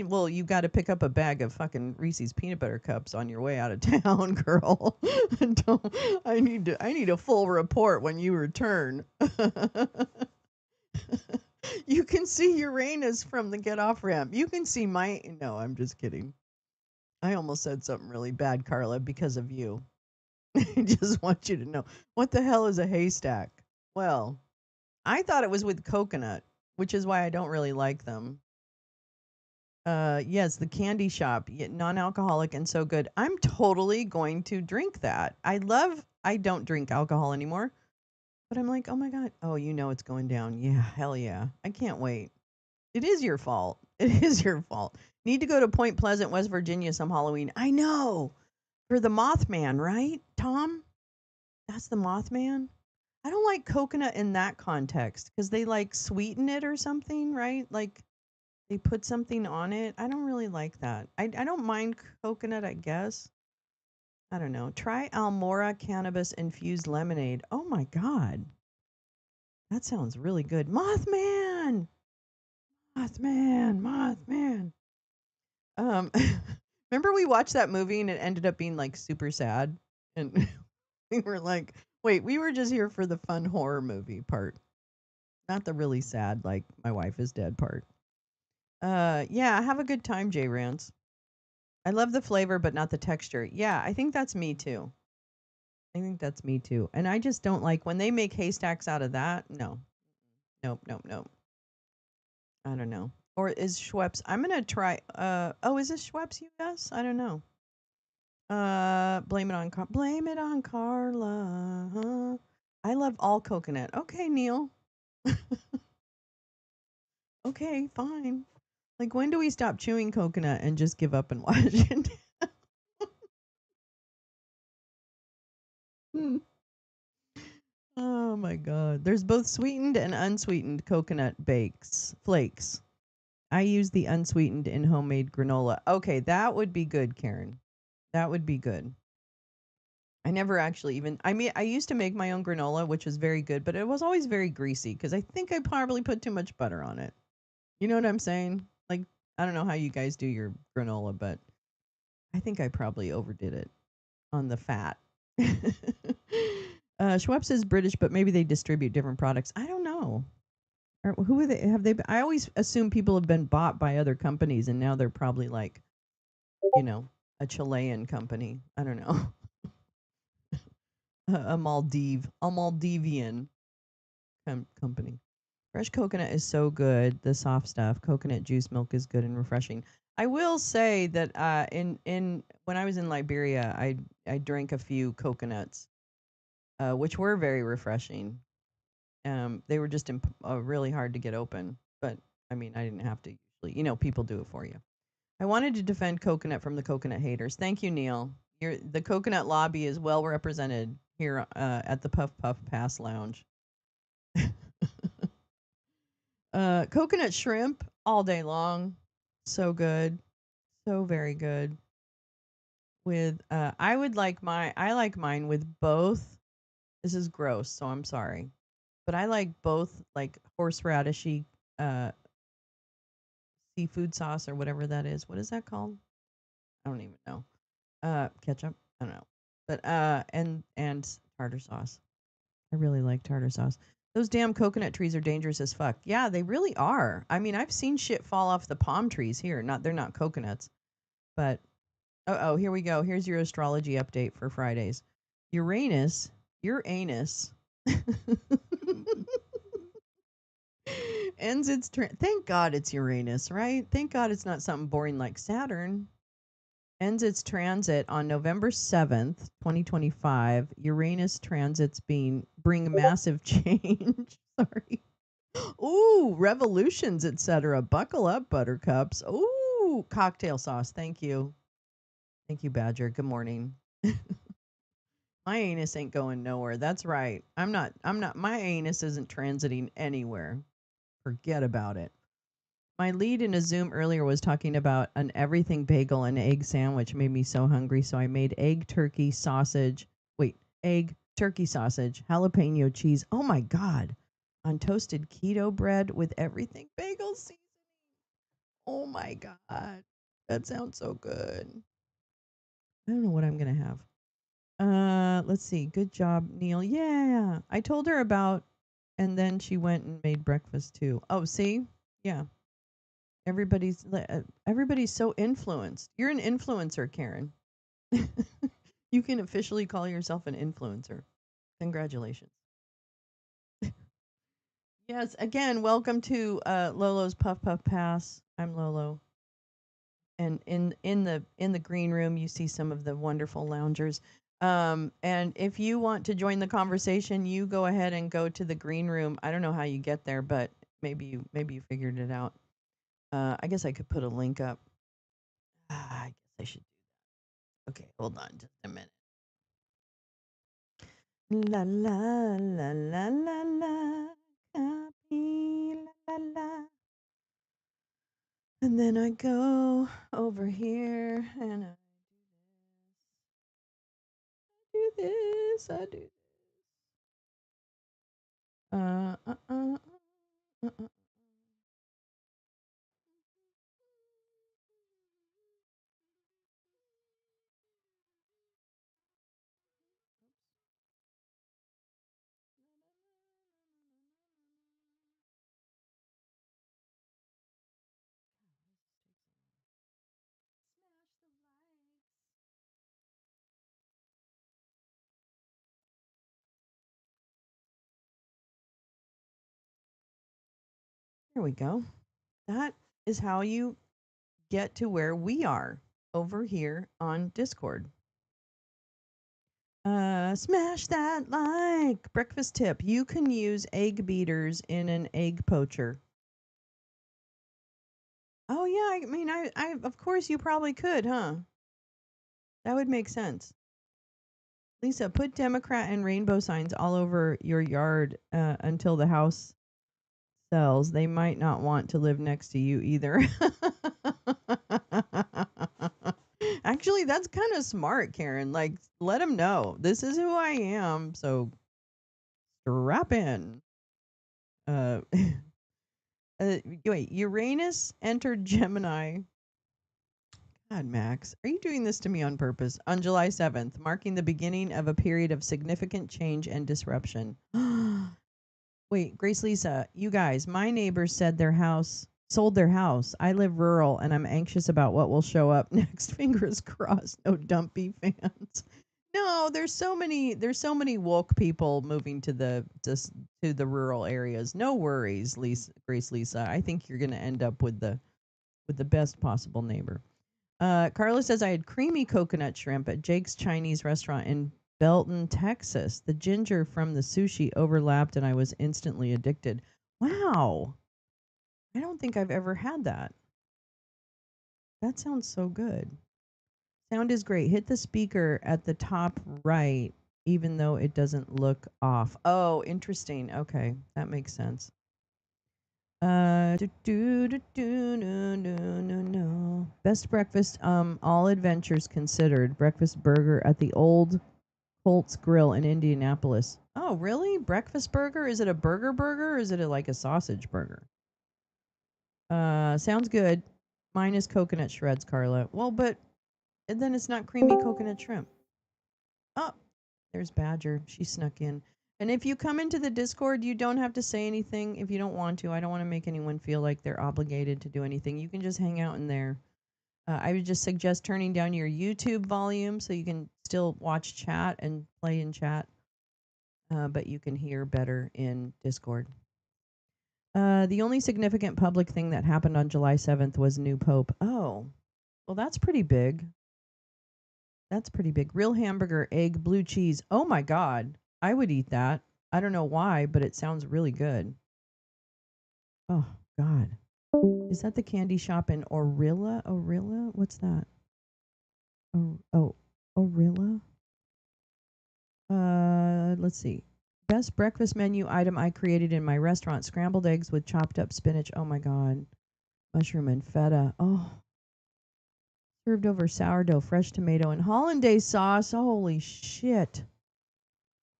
Well, you got to pick up a bag of fucking Reese's peanut butter cups on your way out of town, girl. Don't, I need a full report when you return. You can see Uranus from the get off ramp. You can see my No, I'm just kidding. I almost said something really bad, Carla, because of you. I just want you to know. What the hell is a haystack? Well, I thought it was with coconut, which is why I don't really like them. Yes, the candy shop, non-alcoholic and so good. I'm totally going to drink that. I don't drink alcohol anymore, but I'm like, oh my god, oh, it's going down. Yeah, hell yeah, I can't wait. It is your fault. It is your fault. Need to go to Point Pleasant, West Virginia, some Halloween. I know for the Mothman, right, Tom? That's the Mothman. I don't like coconut in that context because they like sweeten it or something, right? Like they put something on it. I don't really like that. I don't mind coconut, I guess. I don't know. Try Almora cannabis infused lemonade. Oh my god. That sounds really good. Mothman. Mothman. Mothman. Um remember we watched that movie and it ended up being like super sad and we were like, "Wait, we were just here for the fun horror movie part, not the really sad like my wife is dead part." Yeah, have a good time, J Rance. I love the flavor, but not the texture. Yeah, I think that's me too. I think that's me too. And I just don't like when they make haystacks out of that. No, nope, nope, nope. I don't know. Or is Schweppes? I'm gonna try. Oh, is this Schweppes U.S.? I don't know. Blame it on Carla. Huh? I love all coconut. Okay, Neil. Okay, fine. Like, when do we stop chewing coconut and just give up and watch it? Hmm. Oh my god. There's both sweetened and unsweetened coconut flakes. I use the unsweetened in homemade granola. Okay, that would be good, Karen. That would be good. I never actually even I mean I used to make my own granola, which was very good, but it was always very greasy because I think I probably put too much butter on it. You know what I'm saying? Like, I don't know how you guys do your granola, but I think I probably overdid it on the fat. Schweppes is British, but maybe they distribute different products. I don't know. Or who are they? Have they? I always assume people have been bought by other companies, and now they're probably like, you know, a Chilean company. I don't know, a Maldivian company. Fresh coconut is so good. The soft stuff, coconut juice milk is good and refreshing. I will say that in when I was in Liberia, I drank a few coconuts, which were very refreshing. They were just really hard to get open, but I mean, I didn't have to usually. People do it for you. I wanted to defend coconut from the coconut haters. Thank you, Neil. The coconut lobby is well represented here at the Puff Puff Pass Lounge. Coconut shrimp all day long. So good. So very good. With I like mine with both. This is gross, so I'm sorry. But I like both like horseradishy uh seafood sauce or whatever that is. What is that called? I don't even know. Ketchup? I don't know. But and tartar sauce. I really like tartar sauce. Those damn coconut trees are dangerous as fuck. Yeah, they really are. I mean, I've seen shit fall off the palm trees here. Not they're not coconuts, but oh, here we go. Here's your astrology update for Fridays. Uranus, your anus ends its thank God it's Uranus, right? Thank God it's not something boring like Saturn. Ends its transit on November 7th, 2025. Uranus transits bring massive change. Sorry. Ooh, revolutions, etc. Buckle up, buttercups. Ooh, cocktail sauce. Thank you. Thank you, Badger. Good morning. My anus ain't going nowhere. That's right. My anus isn't transiting anywhere. Forget about it. My lead in a Zoom earlier was talking about an everything bagel and egg sandwich. Made me so hungry, so I made egg turkey sausage, jalapeno cheese. Oh my god, on toasted keto bread with everything bagel seasoning. Oh my god, that sounds so good. I don't know what I'm gonna have. Let's see. Good job, Neil. Yeah, I told her about, and then she went and made breakfast too. Oh, see, yeah. Everybody's so influenced. You're an influencer, Karen. You can officially call yourself an influencer. Congratulations. Yes, again, welcome to Lolo's Puff Puff Pass. I'm Lolo. And in the green room you see some of the wonderful loungers. And if you want to join the conversation, you go ahead and go to the green room. I don't know how you get there, but maybe you figured it out. I guess I could put a link up. I guess I should. Okay, hold on just a minute. La la la la la la, copy la la la. And then I go over here and I do this. I do this. Uh uh uh uh. uh. Here we go. That is how you get to where we are over here on Discord. Smash that like. Breakfast tip. You can use egg beaters in an egg poacher. Oh yeah, I mean I of course you probably could, huh? That would make sense. Lisa, put Democrat and rainbow signs all over your yard until the house sells. They might not want to live next to you either. Actually, that's kind of smart, Karen. Like, let them know this is who I am. So strap in. Uh, wait, Uranus entered Gemini. God, Max, are you doing this to me on purpose? On July 7th, marking the beginning of a period of significant change and disruption. Wait, Grace Lisa, you guys, my neighbors said their house sold their house. I live rural and I'm anxious about what will show up next. Fingers crossed. No dumpy fans. No, there's so many woke people moving to the rural areas. No worries, Lisa, Grace Lisa. I think you're going to end up with the best possible neighbor. Carla says I had creamy coconut shrimp at Jake's Chinese restaurant in Belton, Texas. The ginger from the sushi overlapped and I was instantly addicted. Wow. I don't think I've ever had that. That sounds so good. Sound is great. Hit the speaker at the top right, even though it doesn't look off. Oh, interesting. Okay, that makes sense. No. Best breakfast, all adventures considered. Breakfast burger at the old Colts Grill in Indianapolis. Oh, really? Breakfast burger? Is it a burger or is it like a sausage burger? Sounds good. Mine is coconut shreds, Carla. Well, but then it's not creamy coconut shrimp. Oh, there's Badger. She snuck in. And if you come into the Discord, you don't have to say anything if you don't want to. I don't want to make anyone feel like they're obligated to do anything. You can just hang out in there. I would just suggest turning down your YouTube volume so you can still watch chat and play in chat, but you can hear better in Discord. The only significant public thing that happened on July 7th was new pope. Oh, well, that's pretty big. That's pretty big. Real hamburger, egg, blue cheese. Oh my God. I would eat that. I don't know why, but it sounds really good. Oh, God. Is that the candy shop in Orilla? Orilla? What's that? Oh, Orilla? Let's see. Best breakfast menu item I created in my restaurant: scrambled eggs with chopped up spinach. Oh my God. Mushroom and feta. Oh, served over sourdough, fresh tomato, and hollandaise sauce. Holy shit.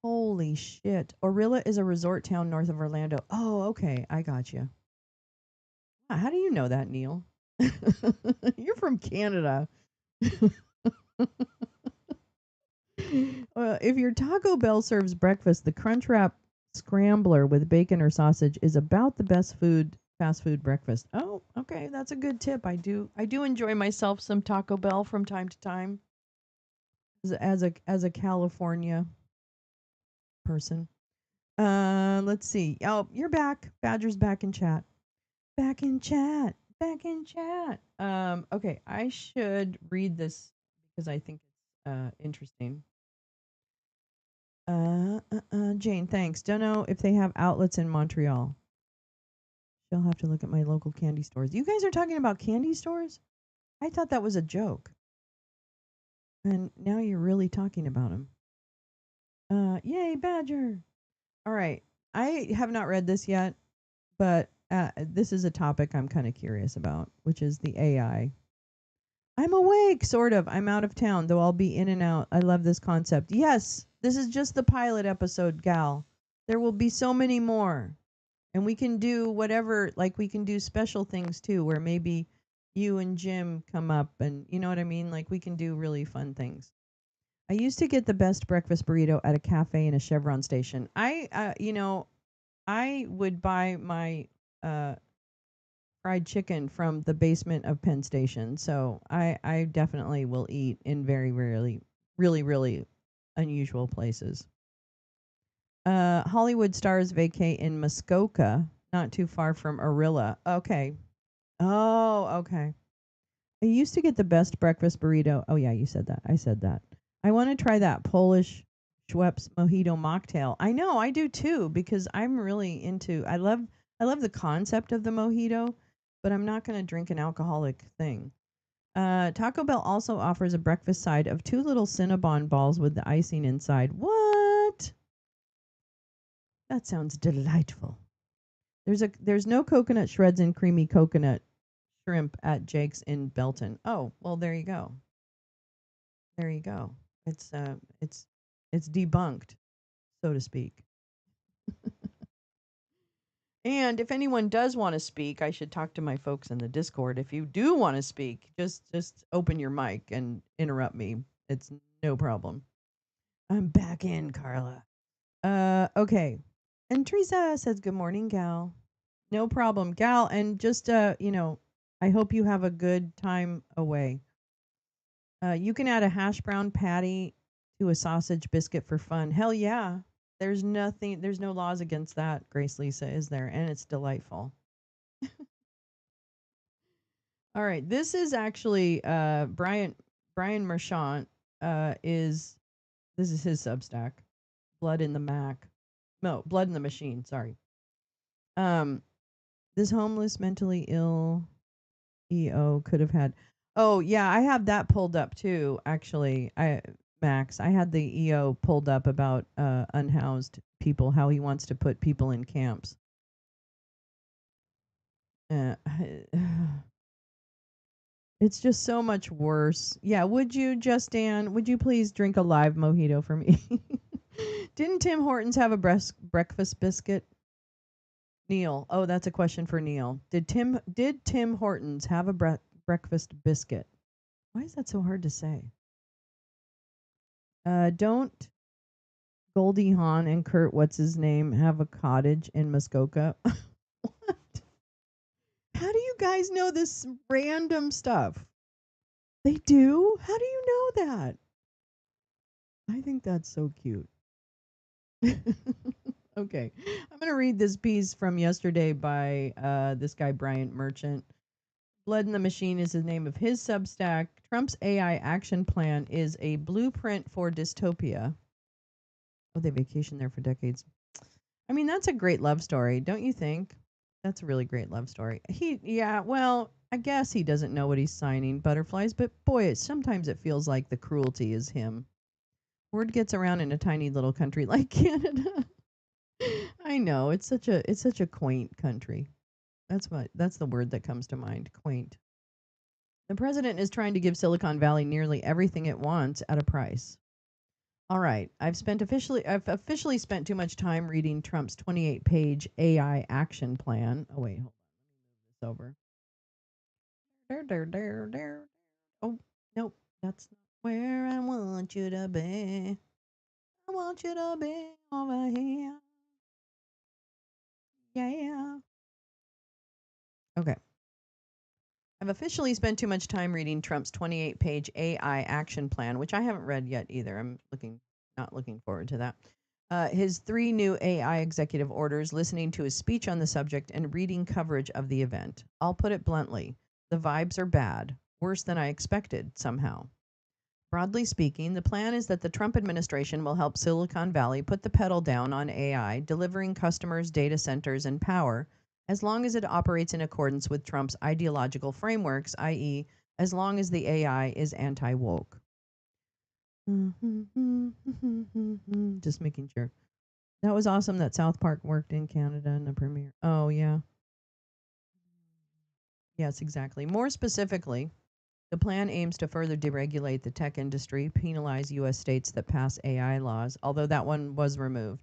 Holy shit. Orilla is a resort town north of Orlando. Oh, okay. I got you. How do you know that, Neil? You're from Canada. If your Taco Bell serves breakfast, the Crunchwrap Scrambler with bacon or sausage is about the best fast food breakfast. Oh, okay, that's a good tip. I do enjoy myself some Taco Bell from time to time as a California person. Let's see. Oh, you're back. Badger's back in chat. Back in chat. Back in chat. Okay, I should read this because I think it's interesting. Jane, thanks. Don't know if they have outlets in Montreal. She'll have to look at my local candy stores. You guys are talking about candy stores? I thought that was a joke. And now you're really talking about them. Yay, Badger. All right. I have not read this yet, but this is a topic I'm kind of curious about, which is the AI. I'm awake, sort of. I'm out of town, though I'll be in and out. I love this concept. Yes, this is just the pilot episode, gal. There will be so many more. And we can do whatever, like we can do special things too, where maybe you and Jim come up and you know what I mean? Like we can do really fun things. I used to get the best breakfast burrito at a cafe in a Chevron station. I would buy my fried chicken from the basement of Penn Station. So I definitely will eat in very rarely, really, really unusual places. Hollywood stars vacate in Muskoka. not too far from Arilla. Okay. Oh, okay. I used to get the best breakfast burrito. Oh yeah, you said that. I said that. I want to try that Polish Schweppes mojito mocktail. I know, I do too because I'm really into I love the concept of the mojito, but I'm not going to drink an alcoholic thing. Taco Bell also offers a breakfast side of two little Cinnabon balls with the icing inside. What? That sounds delightful. There's no coconut shreds and creamy coconut shrimp at Jake's in Belton. Oh, well there you go. There you go. It's uh it's it's debunked, so to speak. And if anyone does want to speak, I should talk to my folks in the Discord. If you do want to speak, just open your mic and interrupt me. It's no problem. I'm back in, Carla. Okay. And Teresa says good morning, gal. No problem, gal. And just I hope you have a good time away. You can add a hash brown patty to a sausage biscuit for fun. Hell yeah. There's no laws against that, Grace Lisa, is there? And it's delightful. All right. This is actually Brian Marchant is this is his Substack. Blood in the Mac. No, Blood in the Machine, sorry. Um this homeless mentally ill EO could have had. Oh yeah, I have that pulled up too. Actually, Max, I had the EO pulled up about unhoused people, how he wants to put people in camps. Uh, it's just so much worse. Yeah, would you, Just Dan? Would you please drink a live mojito for me? Didn't Tim Hortons have a breakfast biscuit? Neil. Oh, that's a question for Neil. Did Tim Hortons have a breakfast biscuit? Why is that so hard to say? Don't Goldie Hawn and Kurt what's his name have a cottage in Muskoka? What? How do you guys know this random stuff? They do? How do you know that? I think that's so cute. Okay. I'm going to read this piece from yesterday by this guy, Bryant Merchant. Blood in the Machine is the name of his Substack. Trump's AI action plan is a blueprint for dystopia. Oh, they vacationed there for decades. I mean, that's a great love story, don't you think? That's a really great love story. Yeah, well, I guess he doesn't know what he's signing, butterflies, but boy, sometimes it feels like the cruelty is him. Word gets around in a tiny little country like Canada. I know, it's such a quaint country. That's the word that comes to mind, quaint. The president is trying to give Silicon Valley nearly everything it wants at a price. All right, I've officially spent too much time reading Trump's 28-page AI action plan. Oh wait, hold on, let me move this over. There. Oh, nope, that's not where I want you to be. I want you to be over here. Yeah. Okay. I've officially spent too much time reading Trump's 28-page AI action plan, which I haven't read yet either. Not looking forward to that. His three new AI executive orders, listening to his speech on the subject, and reading coverage of the event. I'll put it bluntly, the vibes are bad, worse than I expected somehow. Broadly speaking, the plan is that the Trump administration will help Silicon Valley put the pedal down on AI, delivering customers data centers and power, as long as it operates in accordance with Trump's ideological frameworks, i.e., as long as the AI is anti woke. Just making sure. That was awesome that South Park worked in Canada in the premiere. Oh, yeah. Yes, exactly. More specifically, the plan aims to further deregulate the tech industry, penalize U.S. states that pass AI laws, although that one was removed,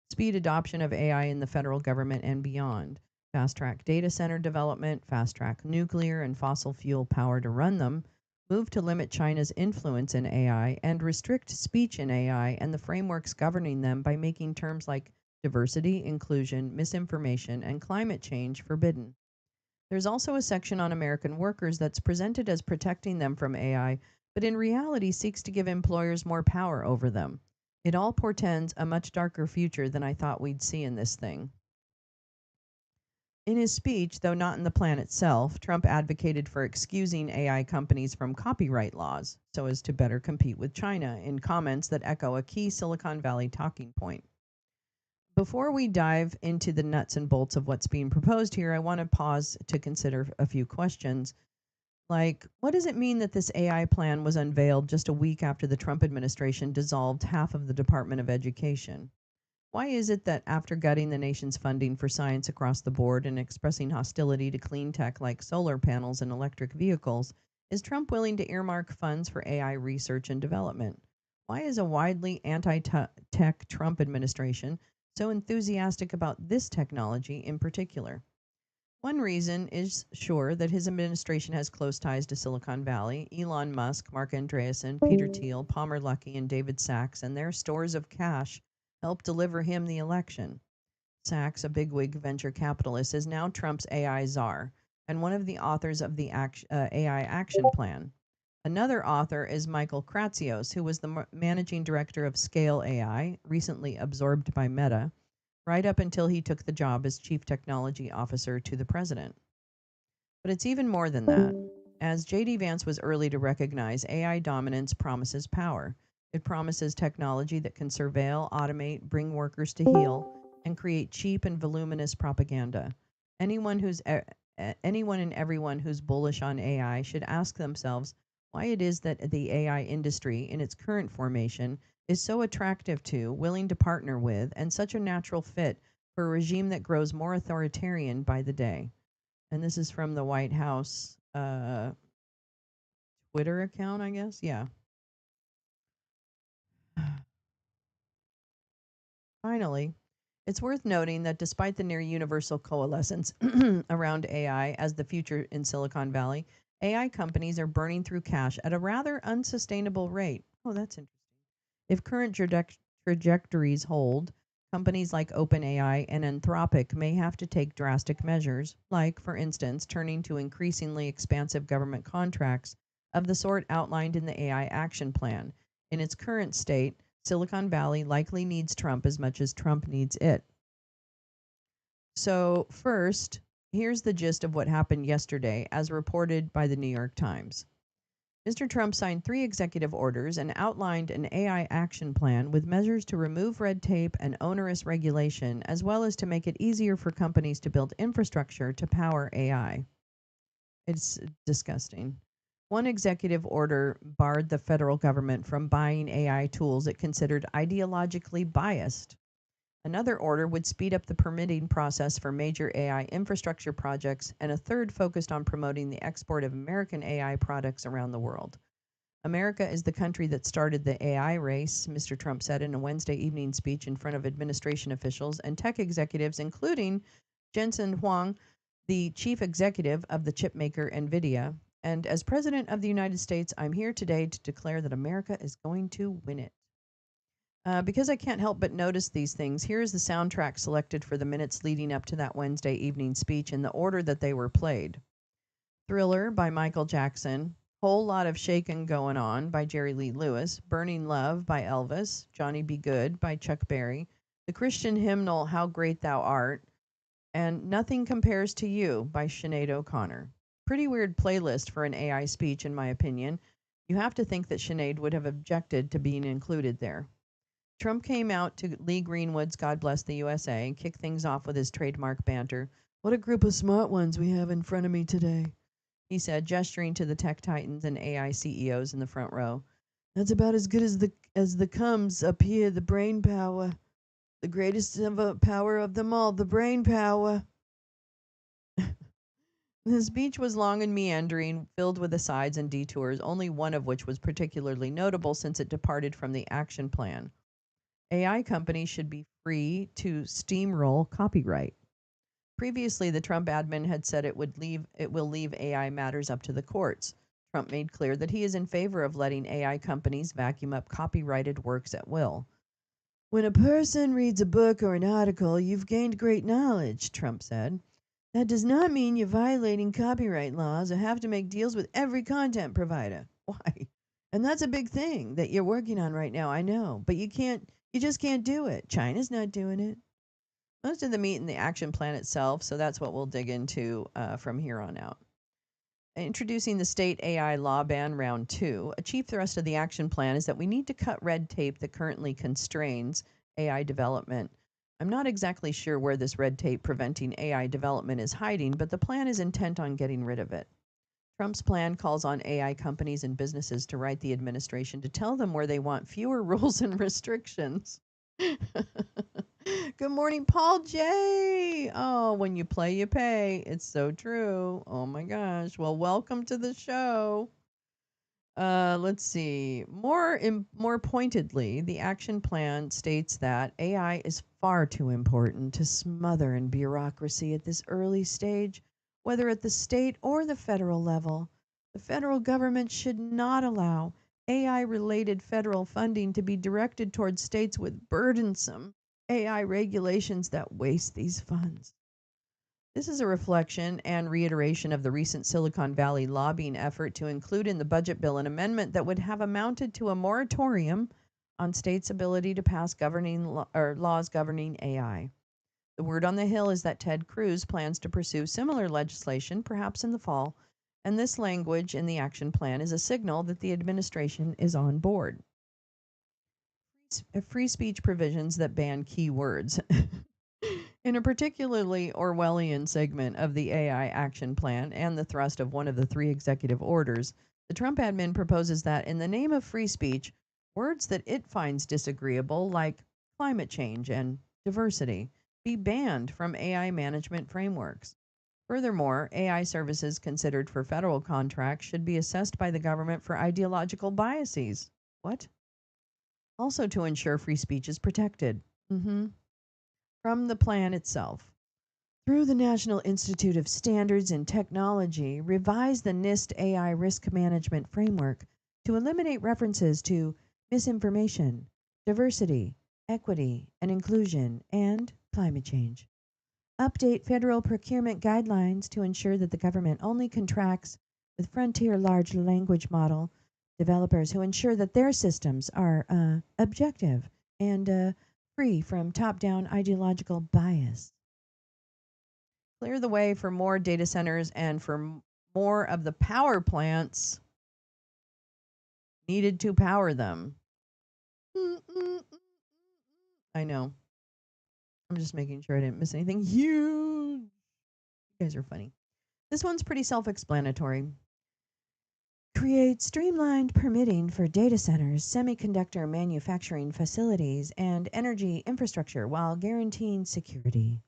speed adoption of AI in the federal government and beyond, fast track data center development, fast track nuclear and fossil fuel power to run them, move to limit China's influence in AI, and restrict speech in AI and the frameworks governing them by making terms like diversity, inclusion, misinformation, and climate change forbidden. There's also a section on American workers that's presented as protecting them from AI, but in reality seeks to give employers more power over them. It all portends a much darker future than I thought we'd see in this thing. In his speech, though not in the plan itself, Trump advocated for excusing AI companies from copyright laws so as to better compete with China in comments that echo a key Silicon Valley talking point. Before we dive into the nuts and bolts of what's being proposed here, I want to pause to consider a few questions. Like, what does it mean that this AI plan was unveiled just a week after the Trump administration dissolved half of the Department of Education? Why is it that after gutting the nation's funding for science across the board and expressing hostility to clean tech like solar panels and electric vehicles, is Trump willing to earmark funds for AI research and development? Why is a widely anti tech Trump administration so enthusiastic about this technology in particular? One reason is sure that his administration has close ties to Silicon Valley. Elon Musk, Mark Andreessen, Peter Thiel, Palmer Luckey, and David Sachs and their stores of cash helped deliver him the election. Sachs, a bigwig venture capitalist, is now Trump's AI czar and one of the authors of the AI Action Plan. Another author is Michael Kratsios, who was the managing director of Scale AI, recently absorbed by Meta, right up until he took the job as chief technology officer to the president. But it's even more than that. As J.D. Vance was early to recognize, AI dominance promises power. It promises technology that can surveil, automate, bring workers to heel, and create cheap and voluminous propaganda. Anyone and everyone who's bullish on AI should ask themselves why it is that the AI industry, in its current formation, is so attractive to, willing to partner with, and such a natural fit for a regime that grows more authoritarian by the day. And this is from the White House Twitter account, I guess. Yeah. Finally, it's worth noting that despite the near universal coalescence around AI as the future in Silicon Valley, AI companies are burning through cash at a rather unsustainable rate. Oh, that's interesting. If current trajectories hold, companies like OpenAI and Anthropic may have to take drastic measures, like, for instance, turning to increasingly expansive government contracts of the sort outlined in the AI Action Plan. In its current state, Silicon Valley likely needs Trump as much as Trump needs it. So, first, here's the gist of what happened yesterday, as reported by the New York Times. Mr. Trump signed 3 executive orders and outlined an AI action plan with measures to remove red tape and onerous regulation, as well as to make it easier for companies to build infrastructure to power AI. It's disgusting. One executive order barred the federal government from buying AI tools it considered ideologically biased. Another order would speed up the permitting process for major AI infrastructure projects, and a third focused on promoting the export of American AI products around the world. America is the country that started the AI race, Mr. Trump said in a Wednesday evening speech in front of administration officials and tech executives, including Jensen Huang, the chief executive of the chipmaker NVIDIA. And as President of the United States, I'm here today to declare that America is going to win it. Because I can't help but notice these things, here is the soundtrack selected for the minutes leading up to that Wednesday evening speech in the order that they were played. Thriller by Michael Jackson, Whole Lot of Shakin' Going On by Jerry Lee Lewis, Burning Love by Elvis, Johnny B. Good by Chuck Berry, the Christian hymnal How Great Thou Art, and Nothing Compares to You by Sinead O'Connor. Pretty weird playlist for an AI speech, in my opinion. You have to think that Sinead would have objected to being included there. Trump came out to Lee Greenwood's God Bless the USA and kicked things off with his trademark banter. What a group of smart ones we have in front of me today, he said, gesturing to the tech titans and AI CEOs in the front row. That's about as good as the comes up here, the brain power. The greatest power of them all, the brain power. The speech was long and meandering, filled with asides and detours, only one of which was particularly notable since it departed from the action plan. AI companies should be free to steamroll copyright. Previously, the Trump admin had said it will leave AI matters up to the courts. Trump made clear that he is in favor of letting AI companies vacuum up copyrighted works at will. When a person reads a book or an article, you've gained great knowledge, Trump said. That does not mean you're violating copyright laws or have to make deals with every content provider. Why? And that's a big thing that you're working on right now, I know. But you just can't do it. China's not doing it. Most of the meat in the action plan itself, so that's what we'll dig into from here on out. Introducing the state AI law ban round 2, a chief thrust of the action plan is that we need to cut red tape that currently constrains AI development. I'm not exactly sure where this red tape preventing AI development is hiding, but the plan is intent on getting rid of it. Trump's plan calls on AI companies and businesses to write the administration to tell them where they want fewer rules and restrictions. Good morning, Paul J. Oh, when you play, you pay. It's so true. Oh my gosh. Well, welcome to the show. Let's see. More pointedly, the action plan states that AI is far too important to smother in bureaucracy at this early stage, whether at the state or the federal level. The federal government should not allow AI related federal funding to be directed towards states with burdensome AI regulations that waste these funds. This is a reflection and reiteration of the recent Silicon Valley lobbying effort to include in the budget bill an amendment that would have amounted to a moratorium on states' ability to pass laws governing AI. The word on the Hill is that Ted Cruz plans to pursue similar legislation, perhaps in the fall, and this language in the action plan is a signal that the administration is on board. Free speech provisions that ban key words. In a particularly Orwellian segment of the AI action plan and the thrust of one of the 3 executive orders, the Trump admin proposes that in the name of free speech, words that it finds disagreeable, like climate change and diversity, be banned from AI management frameworks. Furthermore, AI services considered for federal contracts should be assessed by the government for ideological biases. What? Also to ensure free speech is protected. From the plan itself. Through the National Institute of Standards and Technology, revise the NIST AI risk management framework to eliminate references to misinformation, diversity, equity and inclusion, and climate change. Update federal procurement guidelines to ensure that the government only contracts with frontier large language model developers who ensure that their systems are objective and free from top down ideological bias. Clear the way for more data centers and for more of the power plants needed to power them. I know. I'm just making sure I didn't miss anything huge. You guys are funny. This one's pretty self explanatory. Create streamlined permitting for data centers, semiconductor manufacturing facilities, and energy infrastructure while guaranteeing security.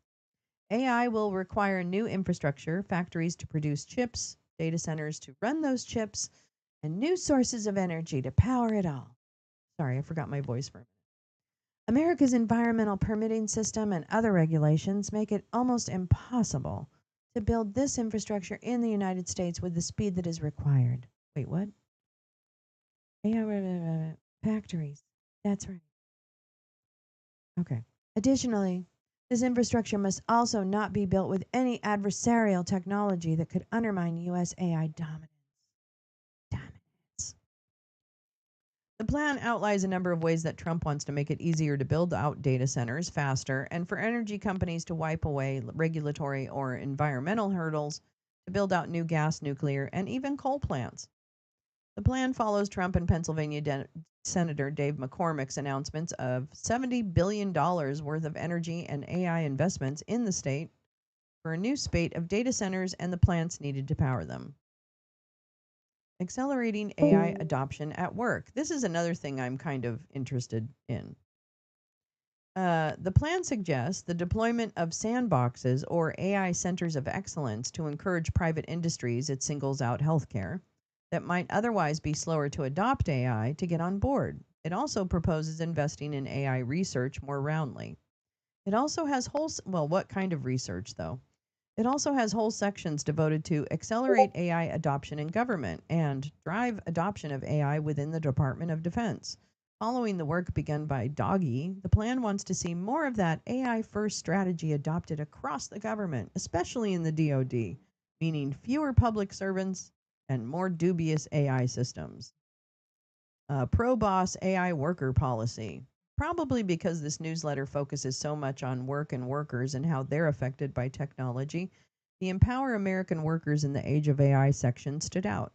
AI will require new infrastructure, factories to produce chips, data centers to run those chips, and new sources of energy to power it all. Sorry, I forgot my voice for a minute. America's environmental permitting system and other regulations make it almost impossible to build this infrastructure in the United States with the speed that is required. Wait, what? Factories. That's right. Okay. Additionally, this infrastructure must also not be built with any adversarial technology that could undermine U.S. AI dominance. The plan outlines a number of ways that Trump wants to make it easier to build out data centers faster and for energy companies to wipe away regulatory or environmental hurdles to build out new gas, nuclear, and even coal plants. The plan follows Trump and Pennsylvania Senator Dave McCormick's announcements of $70 billion worth of energy and AI investments in the state for a new spate of data centers and the plants needed to power them. Accelerating AI adoption at work. This is another thing I'm kind of interested in. The plan suggests the deployment of sandboxes or AI centers of excellence to encourage private industries, it singles out healthcare, that might otherwise be slower to adopt AI to get on board. It also proposes investing in AI research more roundly. It also has what kind of research though? It also has whole sections devoted to accelerate AI adoption in government and drive adoption of AI within the Department of Defense. Following the work begun by Doggy, the plan wants to see more of that AI first strategy adopted across the government, especially in the DoD, meaning fewer public servants and more dubious AI systems. Pro boss AI worker policy. Probably because this newsletter focuses so much on work and workers and how they're affected by technology, the Empower American Workers in the Age of AI section stood out.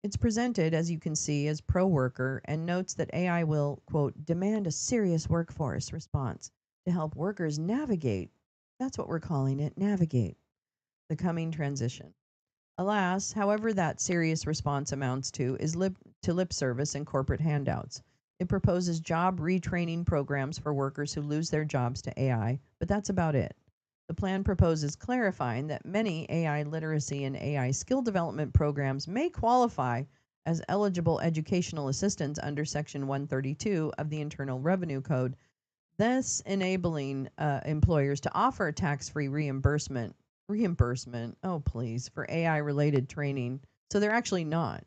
It's presented, as you can see, as pro worker and notes that AI will, quote, demand a serious workforce response to help workers navigate. That's what we're calling it, navigate the coming transition. Alas, however, that serious response amounts to is lip service and corporate handouts. It proposes job retraining programs for workers who lose their jobs to AI, but that's about it. The plan proposes clarifying that many AI literacy and AI skill development programs may qualify as eligible educational assistance under Section 132 of the Internal Revenue Code, thus enabling employers to offer tax-free reimbursement, oh please, for AI related training. So they're actually not.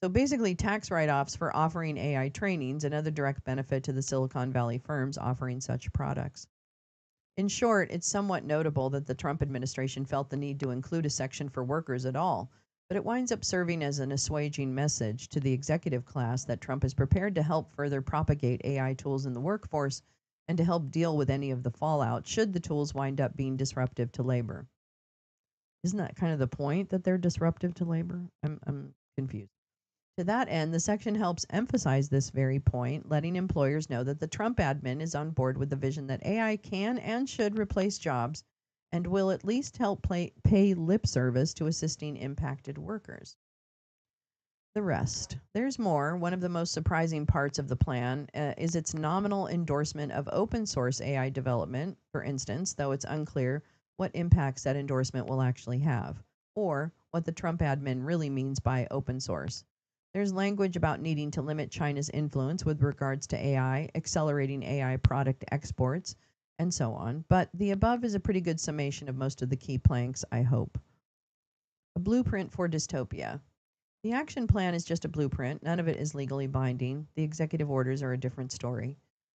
So basically, tax write offs for offering AI trainings, another direct benefit to the Silicon Valley firms offering such products. In short, it's somewhat notable that the Trump administration felt the need to include a section for workers at all, but it winds up serving as an assuaging message to the executive class that Trump is prepared to help further propagate AI tools in the workforce and to help deal with any of the fallout should the tools wind up being disruptive to labor. Isn't that kind of the point, that they're disruptive to labor? I'm confused. To that end, the section helps emphasize this very point, letting employers know that the Trump admin is on board with the vision that AI can and should replace jobs and will at least help pay lip service to assisting impacted workers. The rest. There's more. One of the most surprising parts of the plan is its nominal endorsement of open source AI development, for instance, though it's unclear what impacts that endorsement will actually have, or what the Trump admin really means by open source. There's language about needing to limit China's influence with regards to AI, accelerating AI product exports, and so on, but the above is a pretty good summation of most of the key planks, I hope. A blueprint for dystopia. The action plan is just a blueprint. None of it is legally binding. The executive orders are a different story.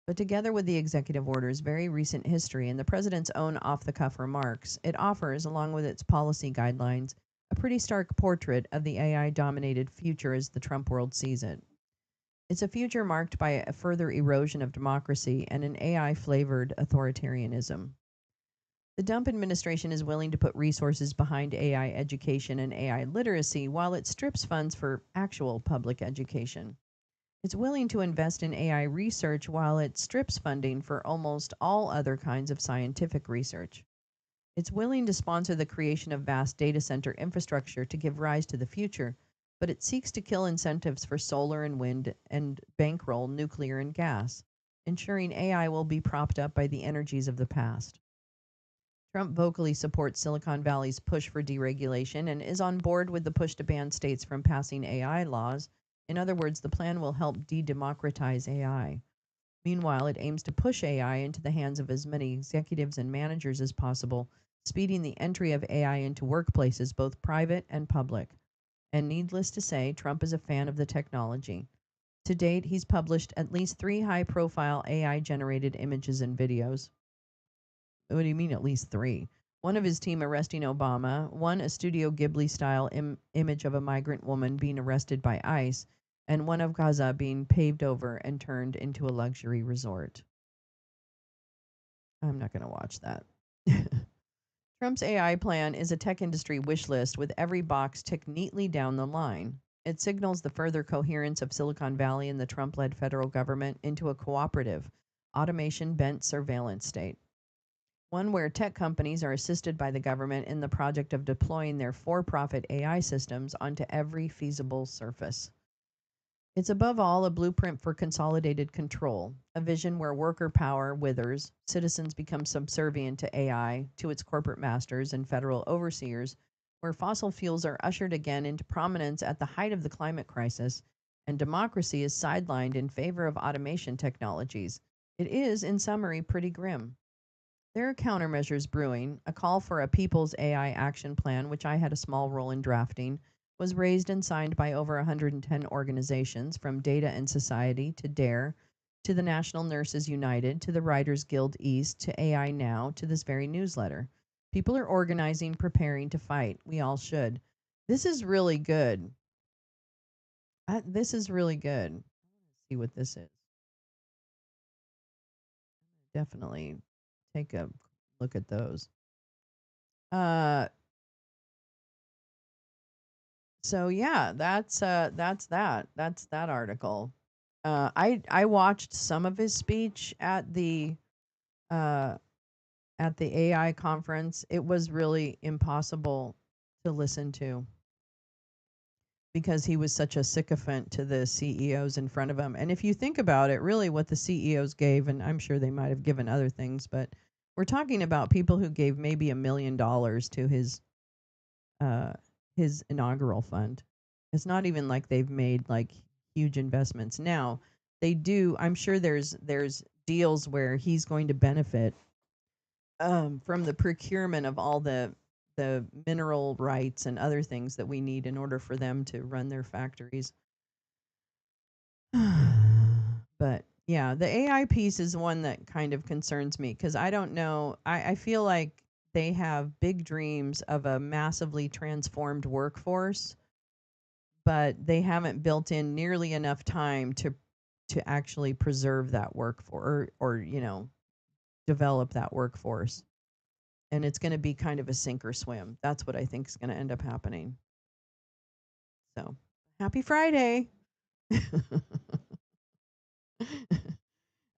But together with the executive orders' very recent history and the president's own off the cuff remarks, it offers, along with its policy guidelines, a pretty stark portrait of the AI dominated future as the Trump world sees it. It's a future marked by a further erosion of democracy and an AI flavored authoritarianism. The Trump administration is willing to put resources behind AI education and AI literacy while it strips funds for actual public education. It's willing to invest in AI research while it strips funding for almost all other kinds of scientific research. It's willing to sponsor the creation of vast data center infrastructure to give rise to the future, but it seeks to kill incentives for solar and wind and bankroll nuclear and gas, ensuring AI will be propped up by the energies of the past. Trump vocally supports Silicon Valley's push for deregulation and is on board with the push to ban states from passing AI laws. In other words, the plan will help de-democratize AI. Meanwhile, it aims to push AI into the hands of as many executives and managers as possible, speeding the entry of AI into workplaces, both private and public. And needless to say, Trump is a fan of the technology. To date, he's published at least 3 high profile AI generated images and videos. What do you mean, at least 3? One of his team arresting Obama, one a Studio Ghibli style image of a migrant woman being arrested by ICE, and one of Gaza being paved over and turned into a luxury resort. I'm not going to watch that. Trump's AI plan is a tech industry wish list with every box ticked neatly down the line. It signals the further coherence of Silicon Valley and the Trump led federal government into a cooperative, automation bent surveillance state. One where tech companies are assisted by the government in the project of deploying their for profit AI systems onto every feasible surface. It's above all a blueprint for consolidated control, a vision where worker power withers, citizens become subservient to AI, to its corporate masters and federal overseers, where fossil fuels are ushered again into prominence at the height of the climate crisis, and democracy is sidelined in favor of automation technologies. It is, in summary, pretty grim. There are countermeasures brewing. A call for a People's AI Action Plan, which I had a small role in drafting, was raised and signed by over 110 organizations, from Data and Society to DARE, to the National Nurses United, to the Writers Guild East, to AI Now, to this very newsletter. People are organizing, preparing to fight. We all should. This is really good. This is really good. Let's see what this is. definitely take a look at those. Uh, so yeah, that's that. That's that article. I watched some of his speech uh at the AI conference. It was really impossible to listen to because he was such a sycophant to the CEOs in front of him. And if you think about it, really what the CEOs gave, and I'm sure they might have given other things, but we're talking about people who gave maybe $1 million to uh, his inaugural fund. It's not even like they've made like huge investments. Now they do. I'm sure there's deals where he's going to benefit from the procurement of all the mineral rights and other things that we need in order for them to run their factories. But yeah, the AI piece is one that kind of concerns me because I don't know. I feel like they have big dreams of a massively transformed workforce, but they haven't built in nearly enough time to actually preserve that workforce or develop that workforce. And it's going to be kind of a sink or swim. That's what I think is going to end up happening. So, happy Friday.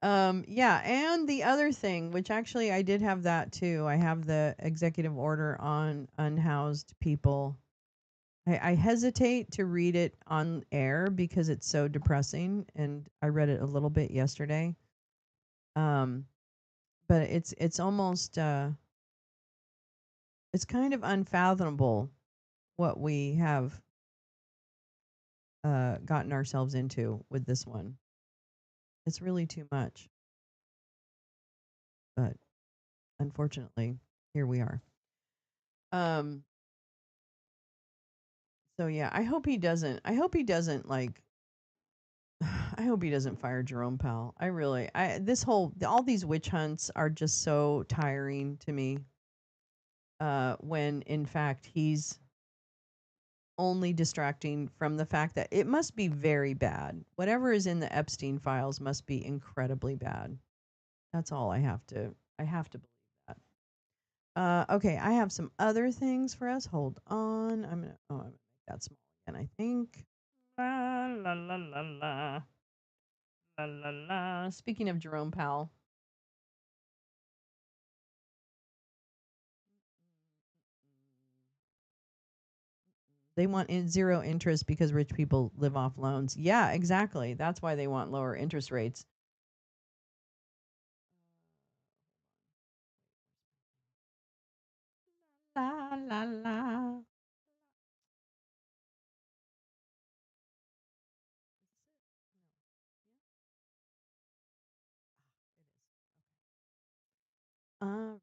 Yeah, and the other thing, which actually I did have that too. I have the executive order on unhoused people. I hesitate to read it on air because it's so depressing, and I read it a little bit yesterday. Um, but it's almost it's kind of unfathomable what we have gotten ourselves into with this one. It's really too much, but unfortunately, here we are. Um, so yeah, I hope he doesn't. I hope he doesn't like. I hope he doesn't fire Jerome Powell. I really, this whole all these witch hunts are just so tiring to me. When in fact he's only distracting from the fact that it must be very bad. Whatever is in the Epstein files must be incredibly bad. That's all I have to. I have to believe that. Okay, I have some other things for us. Hold on. I'm gonna make that small again, I think. La la la la la la la la. Speaking of Jerome Powell, they want zero interest because rich people live off loans. Yeah, exactly. That's why they want lower interest rates. La la la. All right,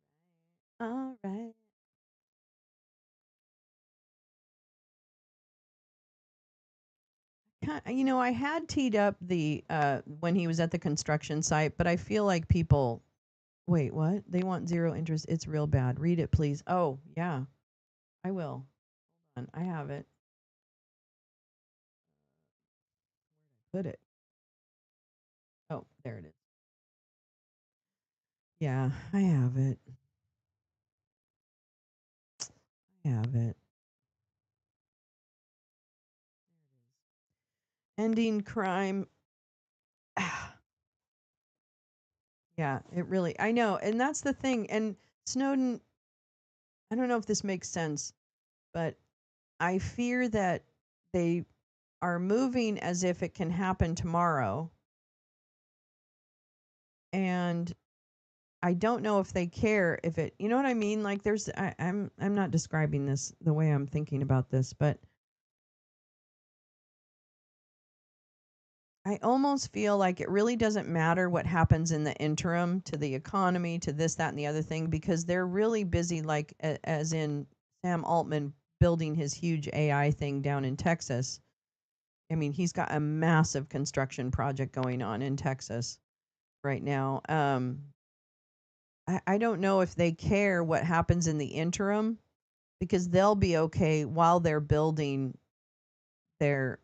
all right. I had teed up the when he was at the construction site, but I feel like people. Wait, what? They want zero interest. It's real bad. Read it, please. Oh, yeah, I will. Hold on, I have it. Put it. Oh, there it is. Yeah, I have it. I have it. Ending crime. Yeah, it really. I know, and that's the thing. And Snowden. I don't know if this makes sense, but I fear that they are moving as if it can happen tomorrow, and I don't know if they care if it. You know what I mean? Like, I'm not describing this the way I'm thinking about this, but I almost feel like it really doesn't matter what happens in the interim to the economy, to this, that, and the other thing, because they're really busy, like, as in Sam Altman building his huge AI thing down in Texas. I mean, he's got a massive construction project going on in Texas right now. I don't know if they care what happens in the interim because they'll be okay while they're building their,